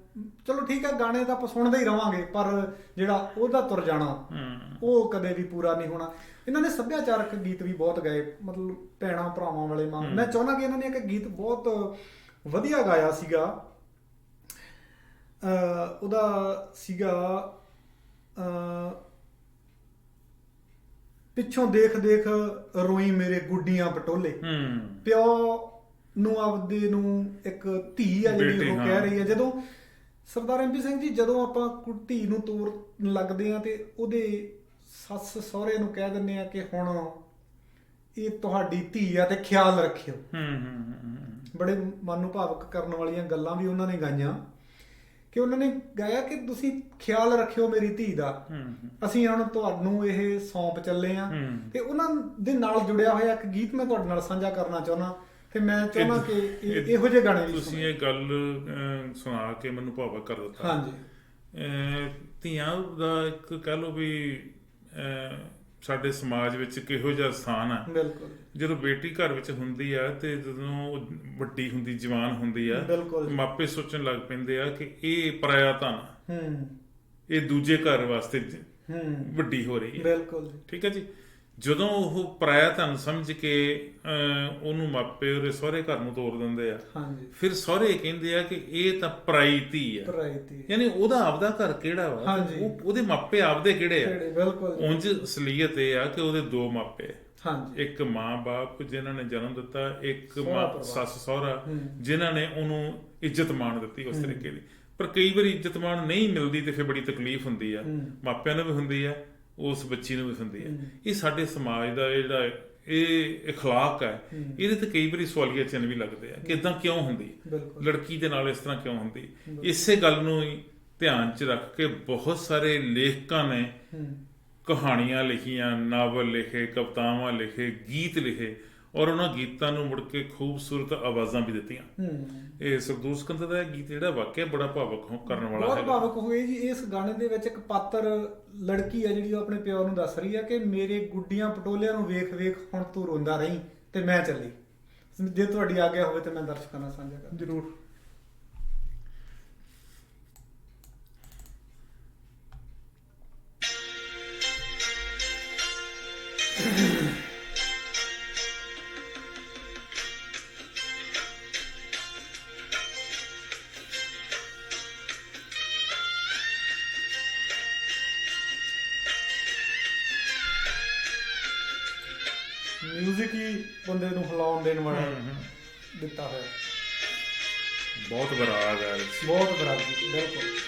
ਚਲੋ ਠੀਕ ਹੈ, ਗਾਣੇ ਤਾਂ ਆਪਾਂ ਸੁਣਦੇ ਹੀ ਰਵਾਂਗੇ, ਪਰ ਜਿਹੜਾ ਉਹਦਾ ਤੁਰ ਜਾਣਾ ਉਹ ਕਦੇ ਵੀ ਪੂਰਾ ਨਹੀਂ ਹੋਣਾ। ਇਹਨਾਂ ਨੇ ਸੱਭਿਆਚਾਰਕ ਗੀਤ ਵੀ ਬਹੁਤ ਗਾਏ, ਮਤਲਬ ਭੈਣਾਂ ਭਰਾਵਾਂ ਵਾਲੇ। ਮੈਂ ਚਾਹੁੰਦਾ ਕਿ ਇਹਨਾਂ ਨੇ ਇੱਕ ਗੀਤ ਬਹੁਤ ਵਧੀਆ ਗਾਇਆ ਸੀਗਾ। ਉਹਦਾ ਸੀਗਾ ਪਿੱਛੋਂ ਦੇਖ ਦੇਖ ਰੋਈ ਮੇਰੇ ਗੁੱਡੀਆਂ ਪਟੋਲੇ। ਪਿਓ ਨੂੰ ਆਪਦੇ ਨੂੰ ਇੱਕ ਧੀ ਆ ਜਿਹੜੀ ਉਹ ਕਹਿ ਰਹੀ ਹੈ। ਜਦੋਂ ਸਰਦਾਰ MP ਸਿੰਘ ਜੀ, ਜਦੋਂ ਆਪਾਂ ਧੀ ਨੂੰ ਤੋਰਨ ਲੱਗਦੇ ਆ ਤੇ ਉਹਦੇ ਸੱਸ ਸਹੁਰੇ ਨੂੰ ਕਹਿ ਦਿੰਦੇ ਆ ਕਿ ਹੁਣ ਇਹ ਤੁਹਾਡੀ ਧੀ ਆ ਤੇ ਖਿਆਲ ਰੱਖਿਓ। ਬੜੇ ਮਨ ਨੂੰ ਭਾਵੁਕ ਕਰਨ ਵਾਲੀਆਂ ਗੱਲਾਂ ਵੀ ਉਹਨਾਂ ਨੇ ਗਾਈਆਂ, ਕਿ ਉਹਨਾਂ ਨੇ ਗਾਇਆ ਕਿ ਤੁਸੀਂ ਖਿਆਲ ਰੱਖਿਓ ਮੇਰੀ ਧੀ ਦਾ, ਅਸੀਂ ਹੁਣ ਤੁਹਾਨੂੰ ਇਹ ਸੌਂਪ ਚੱਲੇ ਆ। ਤੇ ਉਹਨਾਂ ਦੇ ਨਾਲ ਜੁੜਿਆ ਹੋਇਆ ਇੱਕ ਗੀਤ ਮੈਂ ਤੁਹਾਡੇ ਨਾਲ ਸਾਂਝਾ ਕਰਨਾ ਚਾਹੁੰਦਾ, ਤੇ ਮੈਂ ਚਾਹੁੰਦਾ ਕਿ ਇਹੋ ਜਿਹੇ ਗਾਣੇ ਵੀ ਤੁਸੀਂ ਇਹ ਗੱਲ ਸੁਣਾ ਕੇ ਮੈਨੂੰ ਭਾਵੁਕ ਕਰ ਦਿੱਤਾ। ਹਾਂਜੀ, ਧੀਆਂ ਦਾ ਇੱਕ ਕਹਿ ਲਓ ਵੀ ਸਾਡੇ ਸਮਾਜ ਵਿੱਚ ਕਿਹੋ ਜਿਹਾ ਸਥਾਨ ਹੈ। ਬਿਲਕੁਲ। ਜਦੋਂ ਬੇਟੀ ਘਰ ਵਿੱਚ ਹੁੰਦੀ ਆ ਤੇ ਜਦੋਂ ਵੱਡੀ ਹੁੰਦੀ, ਜਵਾਨ ਹੁੰਦੀ ਆ, ਮਾਪੇ ਸੋਚਣ ਲੱਗ ਪੈਂਦੇ ਆ ਕਿ ਇਹ ਪਰਾਇਆ ਧਨ, ਇਹ ਦੂਜੇ ਘਰ ਵਾਸਤੇ ਵੱਡੀ ਹੋ ਰਹੀ ਹੈ। ਬਿਲਕੁਲ, ਠੀਕ ਹੈ ਜੀ। ਜਦੋਂ ਉਹ ਪਰਾਇਆ ਧਨ ਸਮਝ ਕੇ ਉਹਨੂੰ ਮਾਪੇ ਉਹਦੇ ਸਹੁਰੇ ਘਰ ਨੂੰ ਤੋਰ ਦਿੰਦੇ ਆ, ਫਿਰ ਸਹੁਰੇ ਕਹਿੰਦੇ ਆ ਕਿ ਇਹ ਤਾਂ ਪਰਾਈ ਧੀ ਆ। ਯਾਨੀ ਉਹਦਾ ਆਪਦਾ ਘਰ ਕਿਹੜਾ ਵਾ, ਉਹਦੇ ਮਾਪੇ ਆਪਦੇ ਕਿਹੜੇ ਆ। ਉਂਝ ਅਸਲੀਅਤ ਇਹ ਆ ਕਿ ਉਹਦੇ ਦੋ ਮਾਪੇ, ਇੱਕ ਮਾਂ ਬਾਪ ਜਿਨ੍ਹਾਂ ਨੇ ਜਨਮ ਦਿੱਤਾ, ਇੱਕ ਸੱਸ ਸਹੁਰਾ ਜਿਨ੍ਹਾਂ ਨੇ ਉਹਨੂੰ ਇੱਜ਼ਤ ਮਾਣ ਦਿੱਤੀ ਉਸ ਤਰੀਕੇ ਦੀ। ਪਰ ਕਈ ਵਾਰੀ ਇੱਜ਼ਤ ਮਾਣ ਨਹੀਂ ਮਿਲਦੀ ਤੇ ਫਿਰ ਬੜੀ ਤਕਲੀਫ ਹੁੰਦੀ ਆ, ਮਾਪਿਆਂ ਨੂੰ ਵੀ ਹੁੰਦੀ ਆ, ਉਸ ਬੱਚੀ ਨੂੰ ਵੀ ਹੁੰਦੀ ਹੈ। ਇਹ ਸਾਡੇ ਸਮਾਜ ਦਾ ਜਿਹੜਾ ਇਹ ਅਖਲਾਕ ਹੈ, ਇਹਦੇ ਤੇ ਕਈ ਵਾਰੀ ਸਵਾਲੀਆ ਚਿੰਨ੍ਹ ਵੀ ਲੱਗਦੇ ਆ ਕਿ ਇਦਾਂ ਕਿਉਂ ਹੁੰਦੀ, ਲੜਕੀ ਦੇ ਨਾਲ ਇਸ ਤਰ੍ਹਾਂ ਕਿਉਂ ਹੁੰਦੀ। ਇਸੇ ਗੱਲ ਨੂੰ ਹੀ ਧਿਆਨ 'ਚ ਰੱਖ ਕੇ ਬਹੁਤ ਸਾਰੇ ਲੇਖਕਾਂ ਨੇ ਕਹਾਣੀਆਂ ਲਿਖੀਆਂ, ਨਾਵਲ ਲਿਖੇ, ਕਵਿਤਾਵਾਂ ਲਿਖੇ, ਗੀਤ ਲਿਖੇ, ਔਰ ਉਹਨਾਂ ਗੀਤਾਂ ਨੂੰ ਮੁੜ ਕੇ ਖੂਬਸੂਰਤ ਆਵਾਜ਼ਾਂ ਵੀ ਦਿੱਤੀਆਂ। ਇਹ ਸਰਦੂਲ ਸਿਕੰਦਰ ਦਾ ਗੀਤ ਜਿਹੜਾ ਵਾਕਿਆ ਬੜਾ ਭਾਵੁਕ ਕਰਨ ਵਾਲਾ ਹੈ। ਬਹੁਤ ਭਾਵੁਕ ਹੋਏ ਜੀ। ਇਸ ਗਾਣੇ ਦੇ ਵਿੱਚ ਇੱਕ ਪਾਤਰ ਲੜਕੀ ਆ ਜਿਹੜੀ ਉਹ ਆਪਣੇ ਪਿਓ ਨੂੰ ਦੱਸ ਰਹੀ ਆ ਕਿ ਮੇਰੇ ਗੁੱਡੀਆਂ ਪਟੋਲਿਆਂ ਨੂੰ ਵੇਖ ਵੇਖ ਹੁਣ ਤੂੰ ਰੋਂਦਾ ਰਹੀਂ ਤੇ ਮੈਂ ਚੱਲੀ। ਜੇ ਤੁਹਾਡੀ ਆਗਿਆ ਹੋਵੇ ਤਾਂ ਮੈਂ ਦਰਸ਼ਕਾਂ ਨਾਲ ਸਾਂਝਾ ਕਰਾਂ। ਜ਼ਰੂਰ। ਮਿਊਜ਼ਿਕ ਹੀ ਬੰਦੇ ਨੂੰ ਹਿਲਾਉਣ ਦੇਣ ਵਾਲਾ ਦਿੱਤਾ ਹੋਇਆ। ਬਹੁਤ ਬਰਾਗ ਹੈ, ਬਹੁਤ ਬਰਾਗੀ। ਬਿਲਕੁਲ।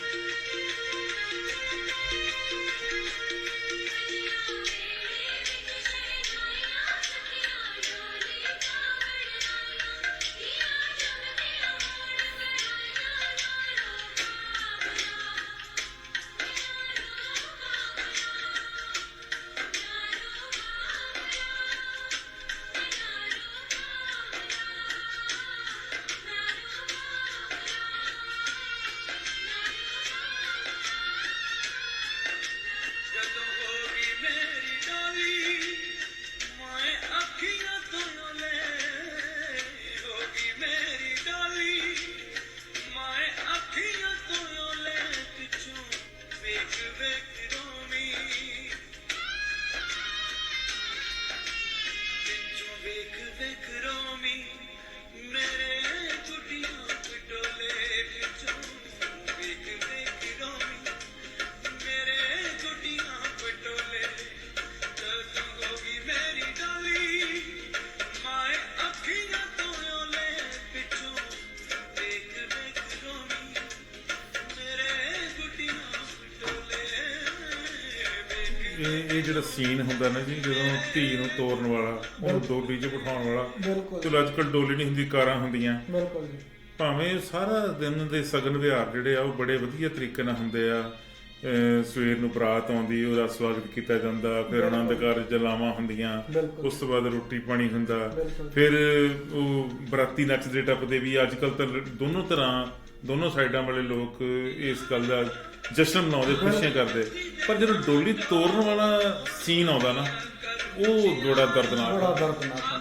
ਇਹ ਜਿਹੜਾ ਸੀਨ ਹੁੰਦਾ ਨਾ ਜੀ, ਜਦੋਂ ਧੀ ਨੂੰ ਤੋਰਨ ਵਾਲਾ, ਉਹਨੂੰ ਡੋਲੀ 'ਚ ਬਿਠਾਉਣ ਵਾਲਾ। ਚਲੋ ਅੱਜ ਕੱਲ੍ਹ ਡੋਲੀ ਨਹੀਂ ਹੁੰਦੀ, ਕਾਰਾਂ ਹੁੰਦੀਆਂ। ਭਾਵੇਂ ਸਾਰਾ ਦਿਨ ਦੇ ਸਗਨ ਵਿਹਾਰ ਜਿਹੜੇ ਆ ਉਹ ਬੜੇ ਵਧੀਆ ਤਰੀਕੇ ਨਾਲ ਹੁੰਦੇ ਆ। ਸਵੇਰ ਨੂੰ ਬਰਾਤ ਆਉਂਦੀ, ਉਹਦਾ ਸਵਾਗਤ ਕੀਤਾ ਜਾਂਦਾ, ਫਿਰ ਆਨੰਦ ਕਾਰਜ ਜਲਾਵਾਂ ਹੁੰਦੀਆਂ, ਉਸ ਤੋਂ ਬਾਅਦ ਰੋਟੀ ਪਾਣੀ ਹੁੰਦਾ, ਫਿਰ ਉਹ ਬਰਾਤੀ ਨੱਚਦੇ ਟੱਪਦੇ ਵੀ। ਅੱਜ ਕੱਲ੍ਹ ਤਾਂ ਦੋਨੋਂ ਸਾਈਡਾਂ ਵਾਲੇ ਲੋਕ ਇਸ ਗੱਲ ਦਾ ਜਸ਼ਨ ਮਨਾਉਂਦੇ, ਖੁਸ਼ੀਆਂ ਕਰਦੇ। ਪਰ ਜਦੋਂ ਡੋਲੀ ਤੋਰਨ ਵਾਲਾ ਸੀਨ ਆਉਂਦਾ ਨਾ, ਉਹ ਬੜਾ ਦਰਦਨਾਕ ਹੁੰਦਾ।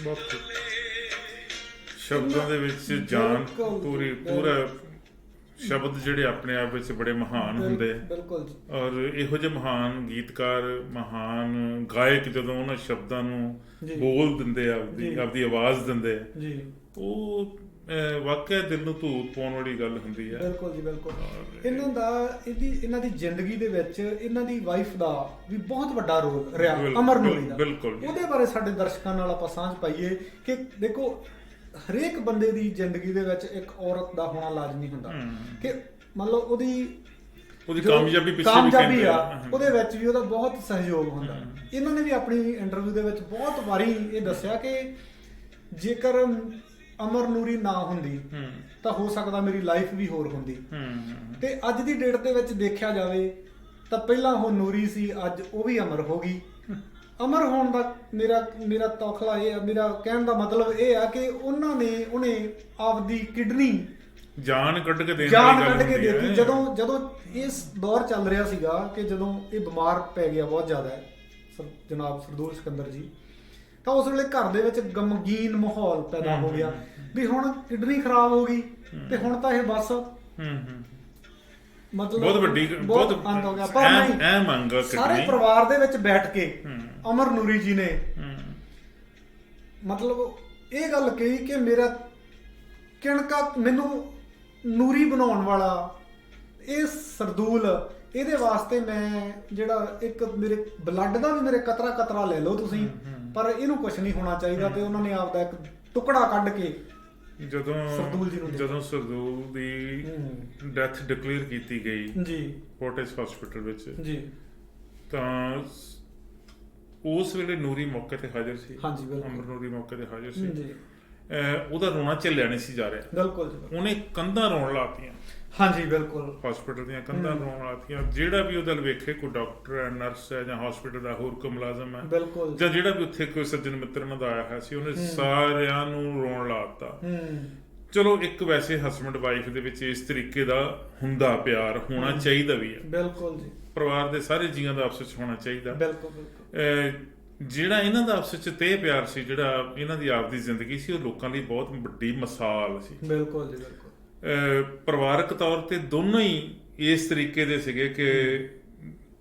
ਬਹੁਤ ਸ਼ਬਦਾਂ ਦੇ ਵਿੱਚ ਜਾਨ ਪੂਰਾ ਸ਼ਬਦ ਜਿਹੜੇ ਆਪਣੇ ਆਪ ਵਿੱਚ ਬੜੇ ਮਹਾਨ ਹੁੰਦੇ ਆ। ਬਿਲਕੁਲ ਜੀ। ਔਰ ਇਹੋ ਜਿਹੇ ਮਹਾਨ ਗੀਤਕਾਰ, ਮਹਾਨ ਗਾਇਕ ਜਦੋਂ ਉਹਨਾਂ ਸ਼ਬਦਾਂ ਨੂੰ ਬੋਲ ਦਿੰਦੇ ਆ, ਆਪਦੀ ਆਵਾਜ਼ ਦਿੰਦੇ ਆ ਜੀ, ਉਹ ਵਾਕਿਆ ਦਿਲ ਨੂੰ ਧੂਪ ਪਾਉਣ ਵਾਲੀ ਗੱਲ ਹੁੰਦੀ ਹੈ। ਬਿਲਕੁਲ ਜੀ, ਬਿਲਕੁਲ। ਇਹਨਾਂ ਦੀ ਜ਼ਿੰਦਗੀ ਦੇ ਵਿੱਚ ਇਹਨਾਂ ਦੀ ਵਾਈਫ ਦਾ ਵੀ ਬਹੁਤ ਵੱਡਾ ਰੋਲ ਰਿਹਾ, ਅਮਰ ਨੂਰੀ ਦਾ। ਬਿਲਕੁਲ। ਉਹਦੇ ਬਾਰੇ ਸਾਡੇ ਦਰਸ਼ਕਾਂ ਨਾਲ ਆਪਾਂ ਸਾਂਝ ਪਾਈਏ ਕਿ ਦੇਖੋ, ਹਰੇਕ ਬੰਦੇ ਦੀ ਜ਼ਿੰਦਗੀ ਦੇ ਵਿੱਚ ਇੱਕ ਔਰਤ ਦਾ ਹੋਣਾ ਲਾਜ਼ਮੀ ਹੁੰਦਾ ਕਿ ਮੰਨ ਲਓ ਉਹਦੀ ਕਾਮਯਾਬੀ ਆ, ਉਹਦੇ ਵਿੱਚ ਵੀ ਉਹਦਾ ਬਹੁਤ ਸਹਿਯੋਗ ਹੁੰਦਾ। ਇਹਨਾਂ ਨੇ ਵੀ ਆਪਣੀ ਇੰਟਰਵਿਊ ਦੇ ਵਿੱਚ ਬਹੁਤ ਵਾਰੀ ਇਹ ਦੱਸਿਆ ਕਿ ਜੇਕਰ ਅਮਰ ਨੂਰੀ ਨਾ ਹੁੰਦੀ ਤਾਂ ਹੋ ਸਕਦਾ ਮੇਰੀ ਲਾਈਫ ਵੀ ਹੋਰ ਹੁੰਦੀ। ਤੇ ਅੱਜ ਦੀ ਡੇਟ ਦੇ ਵਿੱਚ ਦੇਖਿਆ ਜਾਵੇ ਤਾਂ ਪਹਿਲਾਂ ਉਹ ਨੂਰੀ ਸੀ, ਅੱਜ ਉਹ ਵੀ ਅਮਰ ਹੋ ਗਈ। ਅਮਰ ਹੋਣ ਦਾ ਮੇਰਾ ਤੌਖਲਾ ਇਹ, ਮੇਰਾ ਕਹਿਣ ਦਾ ਮਤਲਬ ਇਹ ਆ ਕਿ ਉਹਨੇ ਆਪਦੀ ਕਿਡਨੀ ਜਾਨ ਕੱਢ ਕੇ ਦਿੱਤੀ। ਜਦੋਂ ਇਸ ਦੌਰ ਚੱਲ ਰਿਹਾ ਸੀਗਾ ਕਿ ਜਦੋਂ ਇਹ ਬਿਮਾਰ ਪੈ ਗਿਆ ਬਹੁਤ ਜ਼ਿਆਦਾ ਜਨਾਬ ਸਰਦੂਲ ਸਿਕੰਦਰ ਜੀ, ਤਾਂ ਉਸ ਵੇਲੇ ਘਰ ਦੇ ਵਿੱਚ ਗਮਗੀਨ ਮਾਹੌਲ ਪੈਦਾ ਹੋ ਗਿਆ ਵੀ ਹੁਣ ਕਿਡਨੀ ਖਰਾਬ ਹੋ ਗਈ ਤੇ ਹੁਣ ਤਾਂ ਇਹ ਬਸ ਮਤਲਬ ਬਹੁਤ ਵੱਡੀ ਅੰਤ ਹੋ ਗਿਆ। ਪਰ ਨਹੀਂ, ਸਾਰੇ ਪਰਿਵਾਰ ਦੇ ਵਿੱਚ ਬੈਠ ਕੇ ਅਮਰ ਨੂਰੀ ਜੀ ਨੇ ਮਤਲਬ ਇਹ ਗੱਲ ਕਹੀ ਕਿ ਮੇਰਾ ਕਿਣਕਾ ਮੈਨੂੰ ਨੂਰੀ ਬਣਾਉਣ ਵਾਲਾ ਇਹ ਸਰਦੂਲ, ਇਹਦੇ ਵਾਸਤੇ ਮੈਂ ਜਿਹੜਾ ਇੱਕ ਮੇਰੇ ਬਲੱਡ ਦਾ ਵੀ ਮੇਰੇ ਕਤਰਾ ਲੈ ਲਓ ਤੁਸੀਂ, ਪਰ ਇਹਨੂੰ ਕੁਝ ਨਹੀਂ ਹੋਣਾ ਚਾਹੀਦਾ। ਤੇ ਉਹਨਾਂ ਨੇ ਆਪਦਾ ਇੱਕ ਟੁਕੜਾ ਕੱਢ ਕੇ ਜਦੋਂ ਸਰਦੂਲ ਦੀ ਡੈਥ ਡਿਕਲੇਅਰ ਕੀਤੀ ਗਈ ਜੀ ਫੋਰਟਿਸ ਹਸਪੀਟਲ ਵਿੱਚ ਜੀ, ਤਾਂ ਉਸ ਵੇਲੇ ਨੂਰੀ ਮੌਕੇ ਤੇ ਹਾਜ਼ਰ ਸੀ। ਹਾਂਜੀ, ਬਿਲਕੁਲ। ਅਮਰ ਨੂਰੀ ਮੌਕੇ ਤੇ ਹਾਜ਼ਰ ਸੀ ਜੀ। ਉਹਦਾ ਰੋਣਾ ਝੱਲਿਆ ਨਹੀਂ ਸੀ ਜਾ ਰਿਹਾ। ਬਿਲਕੁਲ ਜੀ। ਉਹਨੇ ਕੰਧਾਂ ਰੋਣ ਲਾਤੀਆਂ। ਹਾਂਜੀ, ਬਿਲਕੁਲ। ਹਸਪੀਟਲ ਦੀਆਂ ਕੰਧਾਂ ਰੋਣ ਲਾਤੀਆਂ। ਜਿਹੜਾ ਵੀ ਉਹਦਾ ਵੇਖੇ, ਕੋਈ ਡਾਕਟਰ ਹੈ, ਨਰਸ ਹੈ, ਜਾਂ ਹਸਪੀਟਲ ਦਾ ਹੋਰ ਕੋਈ ਮੁਲਾਜ਼ਮ ਹੈ, ਬਿਲਕੁਲ, ਜਾਂ ਜਿਹੜਾ ਵੀ ਉੱਥੇ ਕੋਈ ਸੱਜਣ ਮਿੱਤਰ ਉਹਨਾਂ ਦਾ ਆਇਆ ਹੋਇਆ ਸੀ, ਉਹਨੇ ਸਾਰਿਆਂ ਨੂੰ ਰੋਣ ਲਾਤਾ। ਚਲੋ, ਇੱਕ ਵੈਸੇ ਹਸਬੈਂਡ ਵਾਈਫ ਦੇ ਵਿੱਚ ਇਸ ਤਰੀਕੇ ਦਾ ਹੁੰਦਾ ਪਿਆਰ ਹੋਣਾ ਚਾਹੀਦਾ ਵੀ ਹੈ। ਬਿਲਕੁਲ ਜੀ। ਪਰਿਵਾਰ ਦੇ ਸਾਰੇ ਜੀਆਂ ਦਾ ਆਪਸ ਵਿੱਚ ਹੋਣਾ ਚਾਹੀਦਾ। ਬਿਲਕੁਲ। ਜਿਹੜਾ ਇਹਨਾਂ ਦਾ ਆਪਸ ਵਿੱਚ ਤੇਹ ਪਿਆਰ ਸੀ, ਜਿਹੜਾ ਇਹਨਾਂ ਦੀ ਆਪਦੀ ਜ਼ਿੰਦਗੀ ਸੀ, ਉਹ ਲੋਕਾਂ ਲਈ ਬਹੁਤ ਵੱਡੀ ਮਿਸਾਲ ਸੀ। ਬਿਲਕੁਲ ਜੀ, ਬਿਲਕੁਲ। ਪਰਿਵਾਰਕ ਤੌਰ ਤੇ ਦੋਨੋਂ ਹੀ ਇਸ ਤਰੀਕੇ ਦੇ ਸੀਗੇ ਕਿ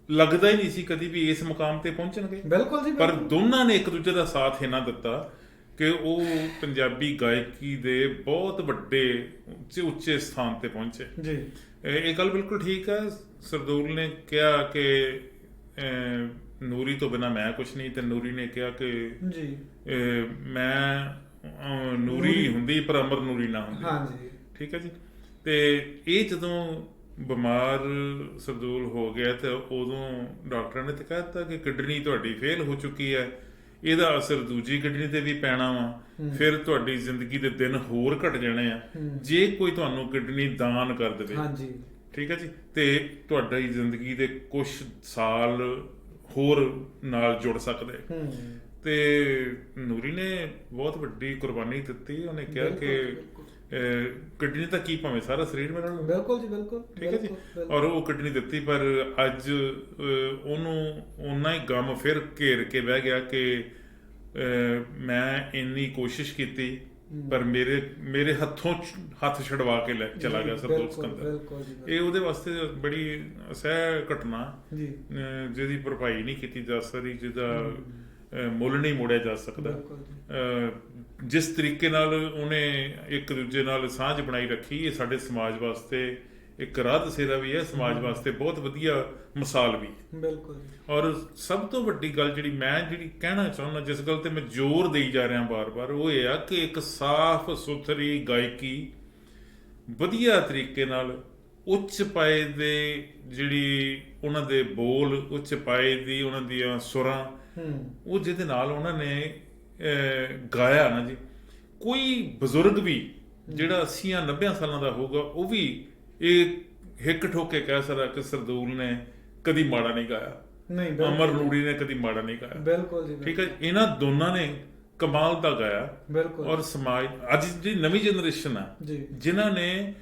ਲੱਗਦਾ ਹੀ ਨਹੀਂ ਸੀ ਕਦੀ ਵੀ ਇਸ ਮੁਕਾਮ ਤੇ ਪਹੁੰਚਣਗੇ। ਬਿਲਕੁਲ ਜੀ। ਪਰ ਦੋਨਾਂ ਨੇ ਇੱਕ ਦੂਜੇ ਦਾ ਸਾਥ ਇਹਨਾਂ ਦਿੱਤਾ ਕਿ ਉਹ ਪੰਜਾਬੀ ਗਾਇਕੀ ਦੇ ਬਹੁਤ ਵੱਡੇ ਉੱਚੇ ਸਥਾਨ ਤੇ ਪਹੁੰਚੇ ਜੀ। ਇਹ ਗੱਲ ਬਿਲਕੁਲ ਠੀਕ ਹੈ। ਸਰਦੂਲ ਨੇ ਕਿਹਾ ਕਿ ਨੂਰੀ ਤੋਂ ਬਿਨਾਂ ਮੈਂ ਕੁਛ ਨਹੀਂ, ਤੇ ਨੂਰੀ ਨੇ ਕਿਹਾ ਕਿ ਜੀ ਮੈਂ ਨੂਰੀ ਹੁੰਦੀ ਪਰ ਅਮਰ ਨੂਰੀ ਨਾ ਹੁੰਦੀ। ਹਾਂਜੀ, ਠੀਕ ਹੈ ਜੀ। ਤੇ ਇਹ ਜਦੋਂ ਬਿਮਾਰ ਸਰਦੂਲ ਹੋ ਗਿਆ ਤੇ ਉਦੋਂ ਡਾਕਟਰਾਂ ਨੇ ਤਾਂ ਕਹਿ ਦਿੱਤਾ ਕਿ ਕਿਡਨੀ ਤੁਹਾਡੀ ਫੇਲ ਹੋ ਚੁੱਕੀ ਹੈ, ਇਹਦਾ ਅਸਰ ਦੂਜੀ ਕਿਡਨੀ ਤੇ ਵੀ ਪੈਣਾ ਵਾ, ਫਿਰ ਤੁਹਾਡੀ ਜ਼ਿੰਦਗੀ ਦੇ ਦਿਨ ਹੋਰ ਘਟ ਜਾਣੇ ਆ ਜੇ ਕੋਈ ਤੁਹਾਨੂੰ ਕਿਡਨੀ ਦਾਨ ਕਰ ਦੇਵੇ। ਹਾਂਜੀ, ਠੀਕ ਹੈ ਜੀ। ਤੇ ਤੁਹਾਡੀ ਜ਼ਿੰਦਗੀ ਦੇ ਕੁਝ ਸਾਲ ਹੋਰ ਨਾਲ ਜੁੜ ਸਕਦੇ। ਤੇ ਨੂਰੀ ਨੇ ਬਹੁਤ ਵੱਡੀ ਕੁਰਬਾਨੀ ਦਿੱਤੀ। ਉਹਨੇ ਕਿਹਾ ਕਿ ਕਿਡਨੀ ਤਾਂ ਕੀ, ਭਾਵੇਂ ਸਾਰਾ ਸਰੀਰ ਮੇਰਾ। ਬਿਲਕੁਲ ਜੀ, ਬਿਲਕੁਲ। ਠੀਕ ਹੈ ਜੀ। ਔਰ ਉਹ ਕਿਡਨੀ ਦਿੱਤੀ, ਪਰ ਅੱਜ ਉਹਨੂੰ ਓਨਾ ਹੀ ਗਮ ਫਿਰ ਘੇਰ ਕੇ ਬਹਿ ਗਿਆ ਕਿ ਮੈਂ ਇੰਨੀ ਕੋਸ਼ਿਸ਼ ਕੀਤੀ ਪਰ ਮੇਰੇ ਹੱਥੋਂ ਹੱਥ ਛਡਵਾ ਕੇ ਚਲਾ ਗਿਆ ਸਰਦੂਲ ਸਿਕੰਦਰ। ਇਹ ਉਹਦੇ ਵਾਸਤੇ ਬੜੀ ਅਸਹਿ ਘਟਨਾ ਜਿਹਦੀ ਭਰਪਾਈ ਨਹੀਂ ਕੀਤੀ ਜਾ ਸਕਦੀ, ਜਿਹਦਾ ਮੁੱਲ ਨਹੀਂ ਮੋੜਿਆ ਜਾ ਸਕਦਾ। ਜਿਸ ਤਰੀਕੇ ਨਾਲ ਉਹਨੇ ਇੱਕ ਦੂਜੇ ਨਾਲ ਸਾਂਝ ਬਣਾਈ ਰੱਖੀ, ਇਹ ਸਾਡੇ ਸਮਾਜ ਵਾਸਤੇ ਇੱਕ ਰਾਹ ਦਸੇਰਾ ਵੀ ਹੈ, ਸਮਾਜ ਵਾਸਤੇ ਬਹੁਤ ਵਧੀਆ ਮਿਸਾਲ ਵੀ ਹੈ। ਬਿਲਕੁਲ। ਔਰ ਸਭ ਤੋਂ ਵੱਡੀ ਗੱਲ ਜਿਹੜੀ ਕਹਿਣਾ ਚਾਹੁੰਦਾ, ਜਿਸ ਗੱਲ ਤੇ ਮੈਂ ਜ਼ੋਰ ਦੇਈ ਜਾ ਰਿਹਾ ਬਾਰ-ਬਾਰ, ਉਹ ਇਹ ਆ ਕਿ ਇੱਕ ਸਾਫ਼ ਸੁਥਰੀ ਗਾਇਕੀ ਵਧੀਆ ਤਰੀਕੇ ਨਾਲ ਉੱਚ ਪਾਏ ਦੇ ਜਿਹੜੀ ਉਹਨਾਂ ਦੇ ਬੋਲ, ਉੱਚ ਪਾਏ ਦੀ ਉਹਨਾਂ ਦੀਆਂ ਸੁਰਾਂ, ਉਹ ਜਿਹਦੇ ਨਾਲ ਉਹਨਾਂ ਨੇ ਗਾਇਆ ਨਾ ਜੀ, ਕੋਈ ਬਜ਼ੁਰਗ ਵੀ ਜਿਹੜਾ 80-90 ਸਾਲਾਂ ਦਾ ਹੋਊਗਾ ਉਹ ਵੀ ਇਹ ਹਿੱਕ ਠੋਕ ਕੇ ਕਹਿ ਸਕਦਾ ਕਿ ਸਰਦੂਲ ਨੇ ਕਦੀ ਮਾੜਾ ਨਹੀਂ ਗਾਇਆ, ਅਮਰ ਨੂਰੀ ਨੇ ਕਦੀ ਮਾੜਾ ਨਹੀਂ ਗਾਇਆ। ਬਿਲਕੁਲ ਜੀ, ਠੀਕ ਹੈ। ਇਹਨਾਂ ਦੋਨਾਂ ਨੇ ਕਮਾਲ ਦਾ ਗਾਇਆ। ਬਿਲਕੁਲ। ਔਰ ਸਮਾਜ ਅੱਜ ਦੀ ਨਵੀਂ ਜਨਰੇਸ਼ਨ ਆ ਜਿਨ੍ਹਾਂ ਨੇ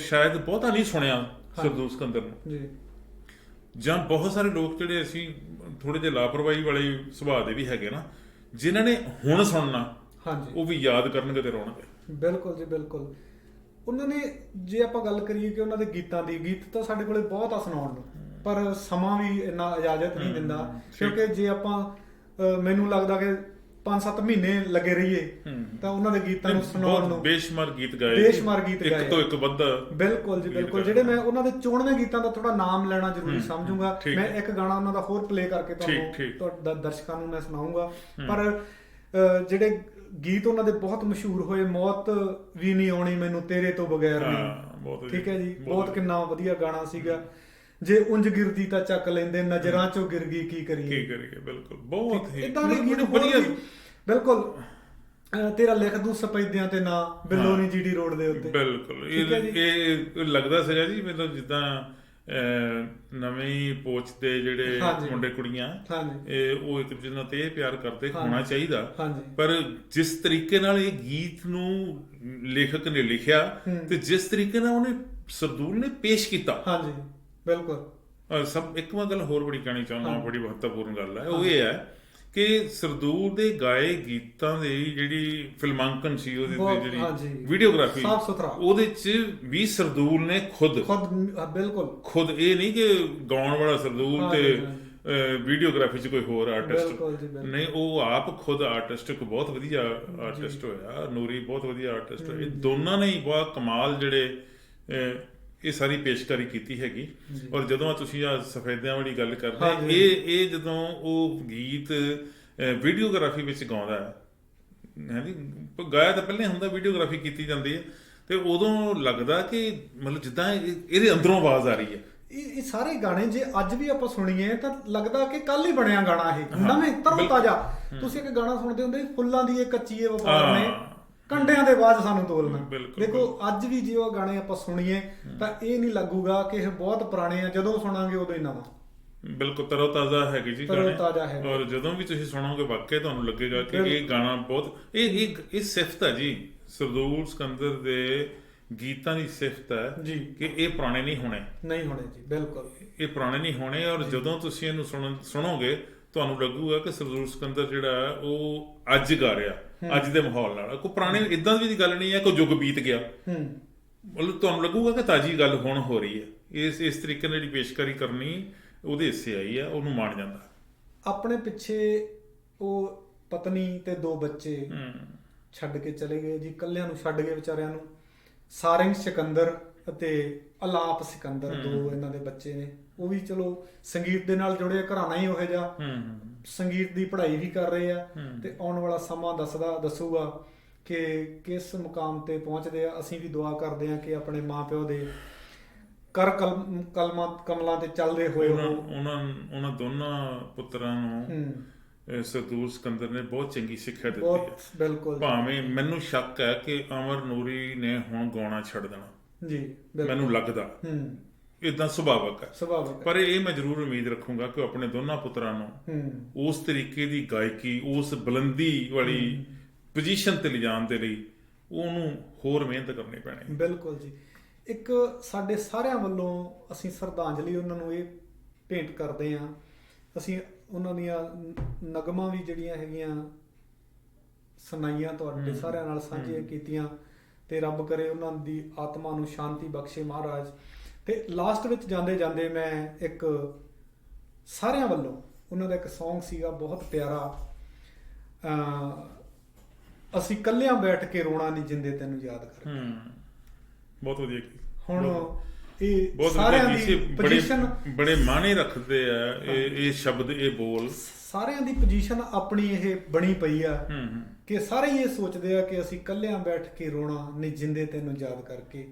ਸ਼ਾਇਦ ਬਹੁਤਾ ਨਹੀਂ ਸੁਣਿਆ ਸਰਦੂਲ ਸਿਕੰਦਰ ਨੂੰ ਜੀ, ਜਾਂ ਬਹੁਤ ਸਾਰੇ ਲੋਕ ਜਿਹੜੇ ਅਸੀਂ ਥੋੜੇ ਜਿਹੇ ਲਾਪਰਵਾਹੀ ਵਾਲੇ ਸੁਭਾਅ ਦੇ ਵੀ ਹੈਗੇ ਨਾ, ਜਿਨ੍ਹਾਂ ਨੇ ਹੁਣ ਸੁਣਨਾ, ਹਾਂਜੀ, ਉਹ ਵੀ ਯਾਦ ਕਰਨਗੇ ਤੇ ਰੋਣਗੇ। ਬਿਲਕੁਲ ਜੀ ਬਿਲਕੁਲ। ਉਹਨਾਂ ਨੇ, ਜੇ ਆਪਾਂ ਗੱਲ ਕਰੀਏ ਕਿ ਉਹਨਾਂ ਦੇ ਗੀਤਾਂ ਦੀ, ਗੀਤ ਤਾਂ ਸਾਡੇ ਕੋਲੇ ਬਹੁਤ ਆ ਸੁਣਾਉਣ ਨੂੰ, ਪਰ ਸਮਾਂ ਵੀ ਇੰਨਾ ਇਜਾਜ਼ਤ ਨਹੀਂ ਦਿੰਦਾ, ਕਿਉਂਕਿ ਜੇ ਆਪਾਂ ਮੈਨੂੰ ਲੱਗਦਾ ਕਿ 5-7 ਮਹੀਨੇ ਲੱਗੇ ਰਹੀਏ ਤਾਂ ਉਹਨਾਂ ਦੇ ਗੀਤਾਂ ਨੂੰ ਸੁਣਾਉਣ ਨੂੰ। ਬੇਸ਼ੁਮਾਰ ਗੀਤ ਗਾਏ, ਬੇਸ਼ੁਮਾਰ ਗੀਤ ਗਾਏ, ਇੱਕ ਤੋਂ ਇੱਕ ਵੱਧ। ਬਿਲਕੁਲ ਜੀ ਬਿਲਕੁਲ। ਜਿਹੜੇ ਮੈਂ ਉਹਨਾਂ ਦੇ ਚੋਣਵੇਂ ਗੀਤਾਂ ਦਾ ਥੋੜਾ ਨਾਮ ਲੈਣਾ ਜ਼ਰੂਰੀ ਸਮਝੂੰਗਾ। ਮੈਂ ਇੱਕ ਗਾਣਾ ਉਹਨਾਂ ਦਾ ਹੋਰ ਪਲੇ ਕਰਕੇ ਤੁਹਾਡਾ ਦਰਸ਼ਕਾਂ ਨੂੰ ਮੈਂ ਸੁਣਾਉਂਗਾ। ਪਰ ਜਿਹੜੇ ਗੀਤ ਉਹਨਾਂ ਦੇ ਬਹੁਤ ਮਸ਼ਹੂਰ ਹੋਏ, ਮੌਤ ਵੀ ਨਹੀਂ ਆਉਣੀ ਮੈਨੂੰ ਤੇਰੇ ਤੋਂ ਬਗੈਰ ਵੀ, ਠੀਕ ਹੈ ਜੀ, ਬਹੁਤ ਕਿੰਨਾ ਵਧੀਆ ਗਾਣਾ ਸੀਗਾ। ਜੇ ਉਂਝ ਗਿਰਦੀ ਤਾਂ ਚੱਕ ਲੈਂਦੇ, ਨਜ਼ਰਾਂ ਚੋਂ ਗਿਰ ਗਈ ਕੀ ਕਰੀਏ। ਬਿਲਕੁਲ, ਬਹੁਤ ਹੀ ਇਦਾਂ ਦੇ ਗੀਤ ਵਧੀਆ। ਬਿਲਕੁਲ, ਤੇਰਾ ਲਿਖ ਦੂੰ ਸਪੈਦਿਆਂ ਤੇ ਨਾ, ਬਿੱਲੋ ਨੀ ਜੀਡੀ ਰੋਡ ਦੇ ਉੱਤੇ। ਬਿਲਕੁਲ, ਇਹ ਲੱਗਦਾ ਸੀਗਾ ਜੀ ਮੈਨੂੰ ਜਿੱਦਾਂ ਨਵੀਂ ਪੋਚ ਦੇ ਜਿਹੜੇ ਮੁੰਡੇ ਕੁੜੀਆਂ, ਉਹ ਇੱਕ ਦੂਜੇ ਨਾਲ ਤੇ ਇਹ ਪਿਆਰ ਕਰਦੇ ਹੋਣਾ ਚਾਹੀਦਾ, ਪਰ ਜਿਸ ਤਰੀਕੇ ਨਾਲ ਇਹ ਗੀਤ ਨੂੰ ਲੇਖਕ ਨੇ ਲਿਖਿਆ ਤੇ ਜਿਸ ਤਰੀਕੇ ਨਾਲ ਉਹਨੇ ਸਰਦੂਲ ਨੇ ਪੇਸ਼ ਕੀਤਾ, ਹਾਂਜੀ ਬਿਲਕੁਲ। ਸਭ ਇੱਕ ਮੈਂ ਗੱਲ ਹੋਰ ਬੜੀ ਕਹਿਣੀ ਚਾਹੁੰਦਾ, ਬੜੀ ਮਹੱਤਵਪੂਰਨ ਗੱਲ ਹੈ, ਉਹ ਇਹ ਹੈ ਕਿ ਸਰਦੂਲ ਦੇ ਗਾਏ ਗੀਤਾਂ ਦੀ ਜਿਹੜੀ ਫਿਲਮਾਂਕਨ ਸੀ, ਉਹਦੀ ਜਿਹੜੀ ਵੀਡੀਓਗ੍ਰਾਫੀ, ਉਹਦੇ ਚ ਵੀ ਸਰਦੂਲ ਨੇ ਖੁਦ ਬਿਲਕੁਲ, ਇਹ ਨਹੀਂ ਕਿ ਗਾਉਣ ਵਾਲਾ ਸਰਦੂਲ ਤੇ ਵੀਡੀਓਗ੍ਰਾਫੀ ਚ ਕੋਈ ਹੋਰ ਆਰਟਿਸਟ ਨਹੀਂ, ਉਹ ਆਪ ਖੁਦ ਆਰਟਿਸਟ, ਇੱਕ ਬਹੁਤ ਵਧੀਆ ਆਰਟਿਸਟ ਹੋਇਆ। ਨੂਰੀ ਬਹੁਤ ਵਧੀਆ ਆਰਟਿਸਟ ਹੋਇਆ। ਇਹ ਦੋਨਾਂ ਨੇ ਹੀ ਬਹੁਤ ਕਮਾਲ ਜਿਹੜੇ ਇਹ ਸਾਰੀ ਪੇਸ਼ਕਾਰੀ ਕੀਤੀ ਹੈਗੀ। ਔਰ ਜਦੋਂ ਤੁਸੀਂ ਆ ਸਫੈਦਿਆਂ ਵਾਲੀ ਗੱਲ ਕਰਦੇ, ਇਹ ਜਦੋਂ ਉਹ ਗੀਤ ਵੀਡੀਓਗ੍ਰਾਫੀ ਵਿੱਚ ਗਾਉਂਦਾ ਹੈ, ਗਾਇਆ ਤਾਂ ਪਹਿਲਾਂ ਹੁੰਦਾ, ਵੀਡੀਓਗ੍ਰਾਫੀ ਕੀਤੀ ਜਾਂਦੀ ਹੈ, ਤੇ ਉਦੋਂ ਲੱਗਦਾ ਕਿ ਮਤਲਬ ਜਿੱਦਾਂ ਇਹਦੇ ਅੰਦਰੋਂ ਆਵਾਜ਼ ਆ ਰਹੀ ਹੈ। ਇਹ ਸਾਰੇ ਗਾਣੇ ਜੇ ਅੱਜ ਵੀ ਆਪਾਂ ਸੁਣੀਏ ਤਾਂ ਲੱਗਦਾ ਕਿ ਕੱਲ ਹੀ ਬਣਿਆ ਗਾਣਾ, ਇਹ ਨਵੇਂ ਤਰੋ ਤਾਜ਼ਾ। ਤੁਸੀਂ ਇੱਕ ਗਾਣਾ ਸੁਣਦੇ ਹੁੰਦੇ, ਫੁੱਲਾਂ ਦੀ ਇਹ ਕੱਚੀ ਇਹ ਵਪਾਰ ਨੇ, ਕੰਡਿਆਂ ਦੇ ਬਾਅਦ ਸਾਨੂੰ ਤੋਲਣਾ। ਦੇਖੋ ਅੱਜ ਵੀ ਜੇ ਉਹ ਗਾਣੇ ਆਪਾਂ ਸੁਣੀਏ ਤਾਂ ਇਹ ਨਹੀਂ ਲੱਗੂਗਾ ਕਿ ਇਹ ਬਹੁਤ ਪੁਰਾਣੇ ਆ, ਜਦੋਂ ਸੁਣਾਂਗੇ ਉਦੋਂ ਹੀ ਨਵਾਂ। ਬਿਲਕੁਲ ਤਰੋ ਤਾਜ਼ਾ ਹੈਗੀ ਜੀ ਗਾਣੇ, ਔਰ ਜਦੋਂ ਵੀ ਤੁਸੀਂ ਸੁਣੋਗੇ ਵਾਕਿਆ ਤੁਹਾਨੂੰ ਲੱਗੇਗਾ ਕਿ ਇਹ ਗਾਣਾ ਬਹੁਤ, ਇਹ ਸਿਫਤ ਹੈ ਜੀ, ਸਰਦੂਲ ਸਿਕੰਦਰ ਦੇ ਗੀਤਾਂ ਦੀ ਸਿਫਤ ਹੈ ਕਿ ਇਹ ਪੁਰਾਣੇ ਨਹੀਂ ਹੋਣੇ ਜੀ, ਬਿਲਕੁਲ ਇਹ ਪੁਰਾਣੇ ਨਹੀਂ ਹੋਣੇ। ਔਰ ਜਦੋਂ ਤੁਸੀਂ ਇਹਨੂੰ ਸੁਣੋਗੇ ਤੁਹਾਨੂੰ ਲੱਗੂਗਾ ਕਿ ਸਰਦੂਲ ਸਿਕੰਦਰ ਜਿਹੜਾ ਉਹ ਅੱਜ ਗਾ ਰਿਹਾ, ਅੱਜ ਦੇ ਮਾਹੌਲ ਨਾਲ। ਕੋਈ ਪੁਰਾਣੇ ਇਦਾਂ ਦੀ ਗੱਲ ਨਹੀਂ ਹੈ ਕੋਈ ਯੁੱਗ ਬੀਤ ਗਿਆ, ਮਤਲਬ ਤੁਹਾਨੂੰ ਲੱਗੂਗਾ ਕਿ ਤਾਜ਼ੀ ਗੱਲ ਹੁਣ ਹੋ ਰਹੀ ਹੈ। ਇਸ ਤਰੀਕੇ ਨਾਲ ਜਿਹੜੀ ਪੇਸ਼ਕਾਰੀ ਕਰਨੀ ਉਹਦੇ ਹਿੱਸੇ ਆਈ ਆ, ਉਹਨੂੰ ਮਾਣ ਜਾਂਦਾ। ਆਪਣੇ ਪਿੱਛੇ ਉਹ ਪਤਨੀ ਤੇ 2 ਬੱਚੇ ਛੱਡ ਕੇ ਚਲੇ ਗਏ ਜੀ, ਕੱਲਿਆਂ ਨੂੰ ਛੱਡ ਗਏ ਵਿਚਾਰਿਆਂ ਨੂੰ। ਸਾਰਿੰਗ ਸਿਕੰਦਰ ਅਤੇ ਅਲਾਪ ਸਿਕੰਦਰ 2 ਇਹਨਾਂ ਦੇ ਬੱਚੇ ਨੇ। ਉਹ ਵੀ ਚਲੋ ਸੰਗੀਤ ਦੇ ਨਾਲ ਜੁੜੇ, ਘਰਾਣਾ ਹੀ ਉਹੋ ਜਿਹਾ, ਸੰਗੀਤ ਦੀ ਪੜ੍ਹਾਈ ਵੀ ਕਰ ਰਹੇ ਆ, ਤੇ ਆਉਣ ਵਾਲਾ ਸਮਾਂ ਦੱਸੂਗਾ ਕਿ ਕਿਸ ਮੁਕਾਮ ਤੇ ਪਹੁੰਚਦੇ ਆ। ਅਸੀਂ ਵੀ ਦੁਆ ਕਰਦੇ ਆ ਕਿ ਆਪਣੇ ਮਾਂ-ਪਿਓ ਦੇ ਕਰ ਕਮਲਾਂ ਤੇ ਚੱਲਦੇ ਹੋਏ ਉਹਨਾਂ ਦੋਨਾਂ ਪੁੱਤਰਾਂ ਨੂੰ ਸਰਦੂਲ ਸਿਕੰਦਰ ਨੇ ਬਹੁਤ ਚੰਗੀ ਸਿੱਖਿਆ ਦਿੱਤੀ ਹੈ। ਬਿਲਕੁਲ, ਭਾਵੇਂ ਮੈਨੂੰ ਸ਼ੱਕ ਹੈ ਕਿ ਅਮਰ ਨੂਰੀ ਨੇ ਹੁਣ ਗਾਉਣਾ ਛੱਡ ਦੇਣਾ ਜੀ, ਮੈਨੂੰ ਲੱਗਦਾ ਇਦਾਂ ਸੁਭਾਵਕ ਹੈ, ਪਰ ਇਹ ਮੈਂ ਜ਼ਰੂਰ ਉਮੀਦ ਰੱਖੂੰਗਾ ਕਿ ਆਪਣੇ ਦੋਨਾਂ ਪੁੱਤਰਾਂ ਨੂੰ ਉਸ ਤਰੀਕੇ ਦੀ ਗਾਇਕੀ, ਉਸ ਬੁਲੰਦੀ ਵਾਲੀ ਪੋਜੀਸ਼ਨ ਤੇ ਲਿਜਾਣ ਦੇ ਲਈ ਉਹਨੂੰ ਹੋਰ ਮਿਹਨਤ ਕਰਨੀ ਪੈਣੀ। ਬਿਲਕੁਲ ਜੀ। ਇੱਕ ਸਾਡੇ ਸਾਰਿਆਂ ਵੱਲੋਂ ਅਸੀਂ ਸ਼ਰਧਾਂਜਲੀ ਉਹਨਾਂ ਨੂੰ ਇਹ ਭੇਂਟ ਕਰਦੇ ਹਾਂ। ਅਸੀਂ ਉਹਨਾਂ ਦੀਆਂ ਨਗਮਾਂ ਵੀ ਜਿਹੜੀਆਂ ਹੈਗੀਆਂ ਸੁਣਾਈਆਂ, ਤੁਹਾਡੇ ਸਾਰਿਆਂ ਨਾਲ ਸਾਂਝੀਆਂ ਕੀਤੀਆਂ, ਤੇ ਰੱਬ ਕਰੇ ਉਹਨਾਂ ਦੀ ਆਤਮਾ ਨੂੰ ਸ਼ਾਂਤੀ ਬਖਸ਼ੇ ਮਹਾਰਾਜ। ਤੇ ਲਾਸਟ ਵਿੱਚ ਜਾਂਦੇ ਜਾਂਦੇ ਮੈਂ ਇੱਕ ਸਾਰਿਆਂ ਵੱਲੋਂ ਉਹਨਾਂ ਦਾ ਇੱਕ ਸੌਂਗ ਸੀਗਾ ਬਹੁਤ ਪਿਆਰਾ, ਅਸੀਂ ਕੱਲਿਆਂ ਬੈਠ ਕੇ ਰੋਣਾ ਨਹੀਂ ਜਿੰਦੇ ਤੈਨੂੰ ਯਾਦ ਕਰ। ਬਹੁਤ ਵਧੀਆ। ਹੁਣ ਇਹ ਸਾਰਿਆਂ ਦੀ ਪੋਜੀਸ਼ਨ ਬੜੇ ਮਾਣੇ ਰੱਖਦੇ ਆ, ਇਹ ਸ਼ਬਦ, ਇਹ ਬੋਲ, ਸਾਰਿਆਂ ਦੀ ਪੋਜੀਸ਼ਨ ਆਪਣੀ ਇਹ ਬਣੀ ਪਈ ਆ ਕਿ ਸਾਰੇ ਹੀ ਇਹ ਸੋਚਦੇ ਆ ਕਿ ਅਸੀਂ ਕੱਲਿਆਂ ਬੈਠ ਕੇ ਰੋਣਾ ਨਹੀਂ ਜਿੰਦੇ ਤੈਨੂੰ ਯਾਦ ਕਰਕੇ।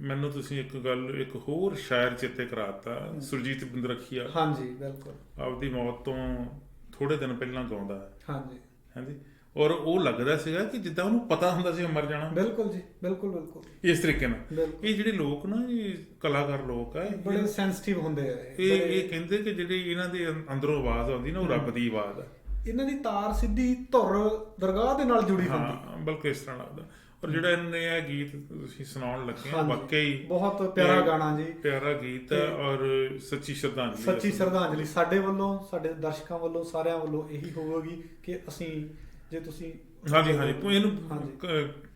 ਮੈਨੂੰ ਤੁਸੀਂ ਇੱਕ ਗੱਲ, ਇੱਕ ਹੋਰ ਸ਼ਾਇਰ ਚੇਤੇ ਕਰਾਤਾ, ਸੁਰਜੀਤ ਬਿੰਦਰਖੀਆ। ਹਾਂਜੀ ਬਿਲਕੁਲ, ਆਪਦੀ ਮੌਤ ਤੋਂ ਥੋੜੇ ਦਿਨ ਪਹਿਲਾਂ ਗਾਉਂਦਾ। ਹਾਂਜੀ, ਔਰ ਉਹ ਲੱਗਦਾ ਸੀਗਾ ਕਿ ਜਿੱਦਾਂ ਉਹਨੂੰ ਪਤਾ ਹੁੰਦਾ ਸੀ ਮਰ ਜਾਣਾ। ਬਿਲਕੁਲ ਜੀ, ਬਿਲਕੁਲ ਇਸ ਤਰੀਕੇ ਨਾਲ। ਇਹ ਜਿਹੜੇ ਲੋਕ ਨਾ, ਇਹ ਕਲਾਕਾਰ ਲੋਕ ਆ, ਬੜੇ ਸੈਂਸਿਟਿਵ ਹੁੰਦੇ ਆ। ਇਹ ਕਹਿੰਦੇ ਕਿ ਜਿਹੜੀ ਇਹਨਾਂ ਦੇ ਅੰਦਰੋਂ ਆਵਾਜ਼ ਆਉਂਦੀ ਨਾ, ਉਹ ਰੱਬ ਦੀ ਆਵਾਜ਼ ਆ। ਇਹਨਾਂ ਦੀ ਤਾਰ ਸਿੱਧੀ ਧੁਰ ਦਰਗਾਹ ਦੇ ਨਾਲ ਜੁੜੀ ਹੁੰਦੀ, ਬਲਕਿ ਇਸ ਤਰ੍ਹਾਂ ਲੱਗਦਾ। ਔਰ ਜਿਹੜਾ ਇਹਨੇ ਇਹ ਗੀਤ ਤੁਸੀਂ ਸੁਣਾਉਣ ਲੱਗੇ ਆ, ਵਾਕਈ ਬਹੁਤ ਪਿਆਰਾ ਗਾਣਾ ਜੀ, ਪਿਆਰਾ ਗੀਤ ਹੈ, ਔਰ ਸੱਚੀ ਸ਼ਰਧਾਂਜਲੀ ਸਾਡੇ ਵੱਲੋਂ, ਸਾਡੇ ਦਰਸ਼ਕਾਂ ਵੱਲੋਂ, ਸਾਰਿਆਂ ਵੱਲੋਂ ਇਹੀ ਹੋਵੇਗੀ ਕਿ ਅਸੀਂ, ਜੇ ਤੁਸੀਂ ਹਾਂਜੀ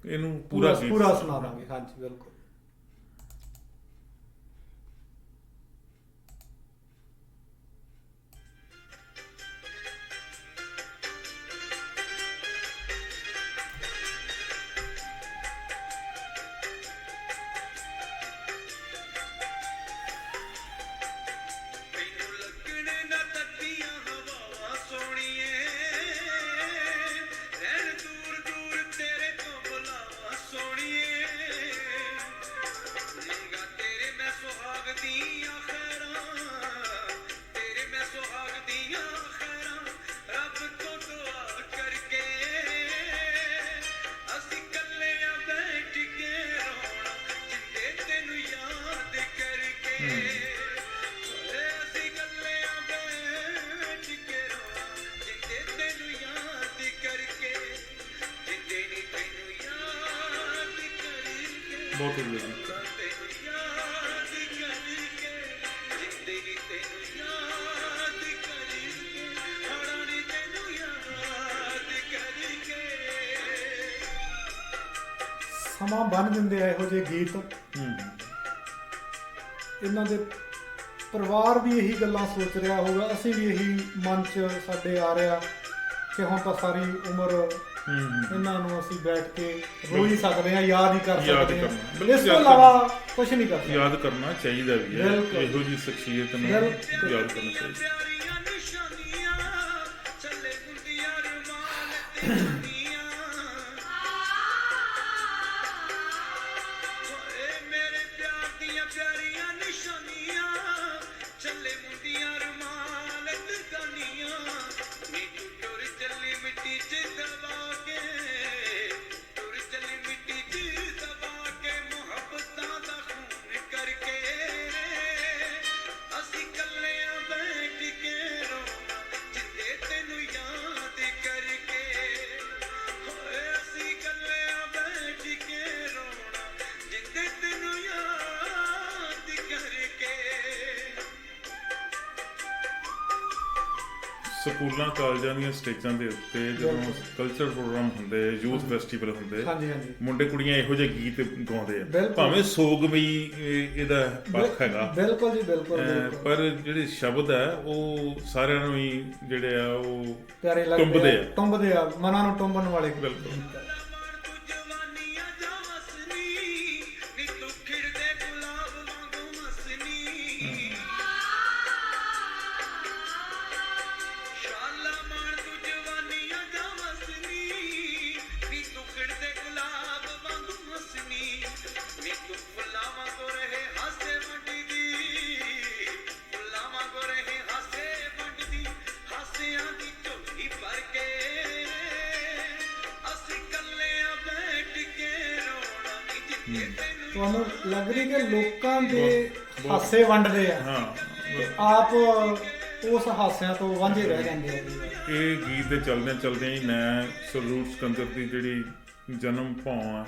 ਇਹਨੂੰ ਪੂਰਾ ਸੁਣਾ ਦਾਂਗੇ। ਹਾਂਜੀ ਬਿਲਕੁਲ। ਬਹੁਤ ਵਧੀਆ ਜੀ। ਸਮਾਂ ਬੰਨ੍ਹ ਦਿੰਦੇ ਆ ਇਹੋ ਜਿਹੇ ਗੀਤ। ਇਹਨਾਂ ਦੇ ਪਰਿਵਾਰ ਵੀ ਇਹੀ ਗੱਲਾਂ ਸੋਚ ਰਿਹਾ ਹੋਊਗਾ, ਅਸੀਂ ਵੀ ਇਹੀ ਮਨ 'ਚ ਸਾਡੇ ਆ ਰਿਹਾ ਕਿ ਹੁਣ ਤਾਂ ਸਾਰੀ ਉਮਰ ਇਹਨਾਂ ਨੂੰ ਅਸੀਂ ਬੈਠ ਕੇ ਰੋ ਹੀ ਸਕਦੇ ਹਾਂ, ਯਾਦ ਹੀ ਕਰ ਸਕਦੇ ਹਾਂ। ਇਸ ਤੋਂ ਇਲਾਵਾ ਕੁਝ ਨਹੀਂ ਕਰ ਸਕਦੇ। ਯਾਦ ਕਰਨਾ ਚਾਹੀਦਾ ਵੀ ਹੈ, ਇਹੋ ਜਿਹੀ ਸ਼ਖਸੀਅਤ ਨੂੰ ਯਾਦ ਕਰਨਾ ਚਾਹੀਦਾ। ਸਕੂਲਾਂ ਕਾਲਜਾਂ ਦੀਆਂ ਸਟੇਜਾਂ ਦੇ ਉੱਤੇ ਜਦੋਂ ਕਲਚਰ ਪ੍ਰੋਗਰਾਮ ਹੁੰਦੇ, ਯੂਥ ਫੈਸਟੀਵਲ ਹੁੰਦੇ, ਮੁੰਡੇ ਕੁੜੀਆਂ ਇਹੋ ਜਿਹੇ ਗੀਤ ਗਾਉਂਦੇ ਆ, ਭਾਵੇਂ ਸੋਗਮਈ ਇਹਦਾ ਪੱਖ ਹੈਗਾ, ਬਿਲਕੁਲ ਜੀ ਬਿਲਕੁਲ, ਪਰ ਜਿਹੜੇ ਸ਼ਬਦ ਆ ਉਹ ਸਾਰਿਆਂ ਨੂੰ ਹੀ ਜਿਹੜੇ ਆ ਉਹ ਪਿਆਰੇ ਟੁੰਬਦੇ ਆ, ਮਨਾਂ ਨੂੰ ਟੁੰਬਣ ਵਾਲੇ। ਬਿਲਕੁਲ। ਤੁਹਾਨੂੰ ਲੱਗ ਰਹੀ ਕਿ ਲੋਕਾਂ ਦੇ ਹਾਸੇ ਵੰਡਦੇ ਆ, ਆਪ ਉਸ ਹਾਸਿਆਂ ਤੋਂ ਵਾਂਝੇ ਰਹਿ ਜਾਂਦੇ ਆ। ਇਹ ਗੀਤ ਦੇ ਚਲਦਿਆਂ ਹੀ ਮੈਂ ਸਰੂਪ ਸਿਕੰਦਰ ਦੀ ਜਿਹੜੀ ਜਨਮ ਭਾਂ ਆ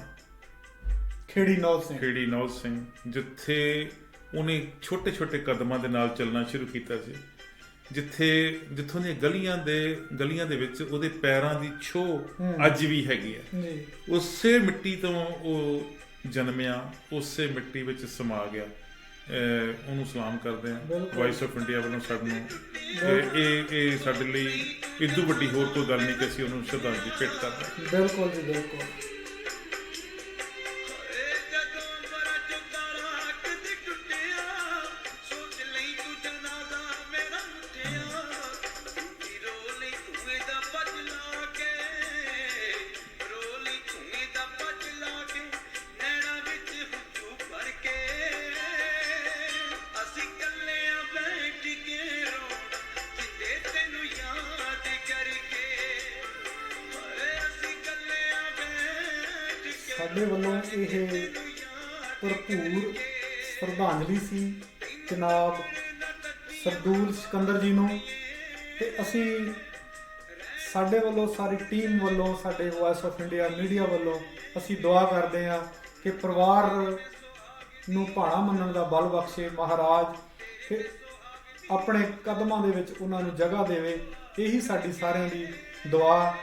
ਖੇੜੀ ਨੌਲ ਸਿੰਘ, ਜਿੱਥੇ ਉਹਨੇ ਛੋਟੇ ਛੋਟੇ ਕਦਮਾਂ ਦੇ ਨਾਲ ਚੱਲਣਾ ਸ਼ੁਰੂ ਕੀਤਾ ਸੀ, ਜਿੱਥੋਂ ਦੀਆਂ ਗਲੀਆਂ ਦੇ ਵਿੱਚ ਉਹਦੇ ਪੈਰਾਂ ਦੀ ਛੋਹ ਅੱਜ ਵੀ ਹੈਗੀ ਆ। ਉਸੇ ਮਿੱਟੀ ਤੋਂ ਉਹ ਜਨਮਿਆ, ਉਸੇ ਮਿੱਟੀ ਵਿੱਚ ਸਮਾ ਗਿਆ। ਉਹਨੂੰ ਸਲਾਮ ਕਰਦੇ ਹਾਂ ਵਾਇਸ ਆਫ ਇੰਡੀਆ ਵੱਲੋਂ ਸਾਨੂੰ। ਇਹ ਸਾਡੇ ਲਈ ਇਦੋਂ ਵੱਡੀ ਹੋਰ ਕੋਈ ਗੱਲ ਨਹੀਂ ਕਿ ਅਸੀਂ ਉਹਨੂੰ ਸ਼ਰਧਾਂਜਲੀ ਭੇਟ ਕਰਦੇ। ਬਿਲਕੁਲ ਜੀ ਬਿਲਕੁਲ। ਸਾਡੇ ਵੱਲੋਂ ਇਹ ਭਰਪੂਰ ਸ਼ਰਧਾਂਜਲੀ ਸੀ ਜਨਾਬ ਸਰਦੂਲ ਸਿਕੰਦਰ ਜੀ ਨੂੰ, ਤੇ ਅਸੀਂ ਸਾਡੇ ਵੱਲੋਂ, ਸਾਰੀ ਟੀਮ ਵੱਲੋਂ, ਸਾਡੇ ਵੌਇਸ ਆਫ ਇੰਡੀਆ ਮੀਡੀਆ ਵੱਲੋਂ ਅਸੀਂ ਦੁਆ ਕਰਦੇ ਹਾਂ ਕਿ ਪਰਿਵਾਰ ਨੂੰ ਭਾਣਾ ਮੰਨਣ ਦਾ ਬਲ ਬਖਸ਼ੇ ਮਹਾਰਾਜ, ਤੇ ਆਪਣੇ ਕਦਮਾਂ ਦੇ ਵਿੱਚ ਉਹਨਾਂ ਨੂੰ ਜਗ੍ਹਾ ਦੇਵੇ। ਇਹੀ ਸਾਡੀ ਸਾਰਿਆਂ ਦੀ ਦੁਆ,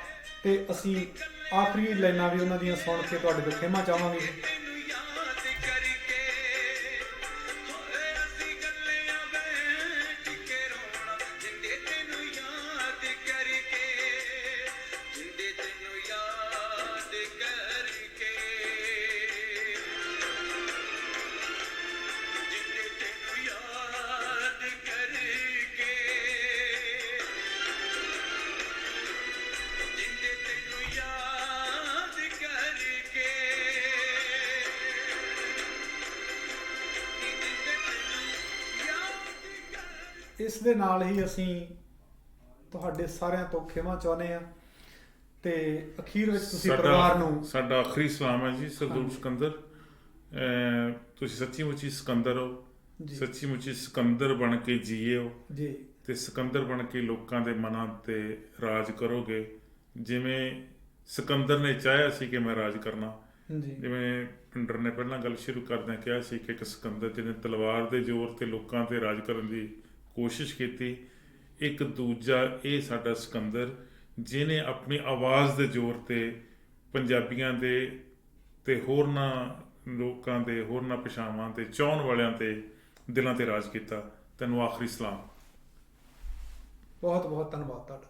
ਤੇ ਅਸੀਂ ਆਖਰੀ ਲਾਈਨਾਂ ਵੀ ਉਹਨਾਂ ਦੀਆਂ ਸੁਣ ਕੇ ਤੁਹਾਡੇ ਤੋਂ ਖਿਮਾ ਚਾਹਾਂਗੇ। ਇਸ ਦੇ ਨਾਲ ਹੀ ਅਸੀਂ ਤੁਹਾਡੇ ਸਾਰਿਆਂ ਤੋਂ ਖਿਮਾ ਚਾਹੁੰਦੇ ਹਾਂ ਤੇ ਅਖੀਰ ਵਿੱਚ ਤੁਸੀਂ ਪਰਿਵਾਰ ਨੂੰ ਸਾਡਾ ਆਖਰੀ ਸਲਾਮ ਹੈ ਜੀ ਸਰਦੂਲ ਸਿਕੰਦਰ। ਤੁਸੀਂ ਸੱਚੀ ਮੁੱਚੀ ਸਿਕੰਦਰ ਹੋ, ਸੱਚੀ ਮੁੱਚੀ ਸਿਕੰਦਰ ਬਣ ਕੇ ਜੀਓ ਜੀ ਤੇ ਸਿਕੰਦਰ ਬਣ ਕੇ ਲੋਕਾਂ ਦੇ ਮਨਾਂ ਤੇ ਰਾਜ ਕਰੋਗੇ, ਜਿਵੇਂ ਸਿਕੰਦਰ ਨੇ ਚਾਹਿਆ ਸੀ ਕਿ ਮੈਂ ਰਾਜ ਕਰਨਾ। ਜਿਵੇਂ ਪਿੰਡਰ ਨੇ ਪਹਿਲਾਂ ਗੱਲ ਸ਼ੁਰੂ ਕਰਦਿਆਂ ਕਿਹਾ ਸੀ ਕਿ ਇੱਕ ਸਿਕੰਦਰ ਜਿਹਨੇ ਤਲਵਾਰ ਦੇ ਜ਼ੋਰ ਤੇ ਲੋਕਾਂ ਤੇ ਰਾਜ ਕਰਨ ਦੀ ਕੋਸ਼ਿਸ਼ ਕੀਤੀ, ਇੱਕ ਦੂਜਾ ਇਹ ਸਾਡਾ ਸਿਕੰਦਰ ਜਿਹਨੇ ਆਪਣੀ ਆਵਾਜ਼ ਦੇ ਜ਼ੋਰ ਤੇ ਪੰਜਾਬੀਆਂ ਦੇ ਤੇ ਹੋਰਨਾਂ ਲੋਕਾਂ ਦੇ ਹੋਰਨਾਂ ਭਾਸ਼ਾਵਾਂ ਤੇ ਚਾਹੁਣ ਵਾਲਿਆਂ ਤੇ ਦਿਲਾਂ ਤੇ ਰਾਜ ਕੀਤਾ। ਤੈਨੂੰ ਆਖਰੀ ਸਲਾਮ। ਬਹੁਤ ਬਹੁਤ ਧੰਨਵਾਦ ਤੁਹਾਡਾ।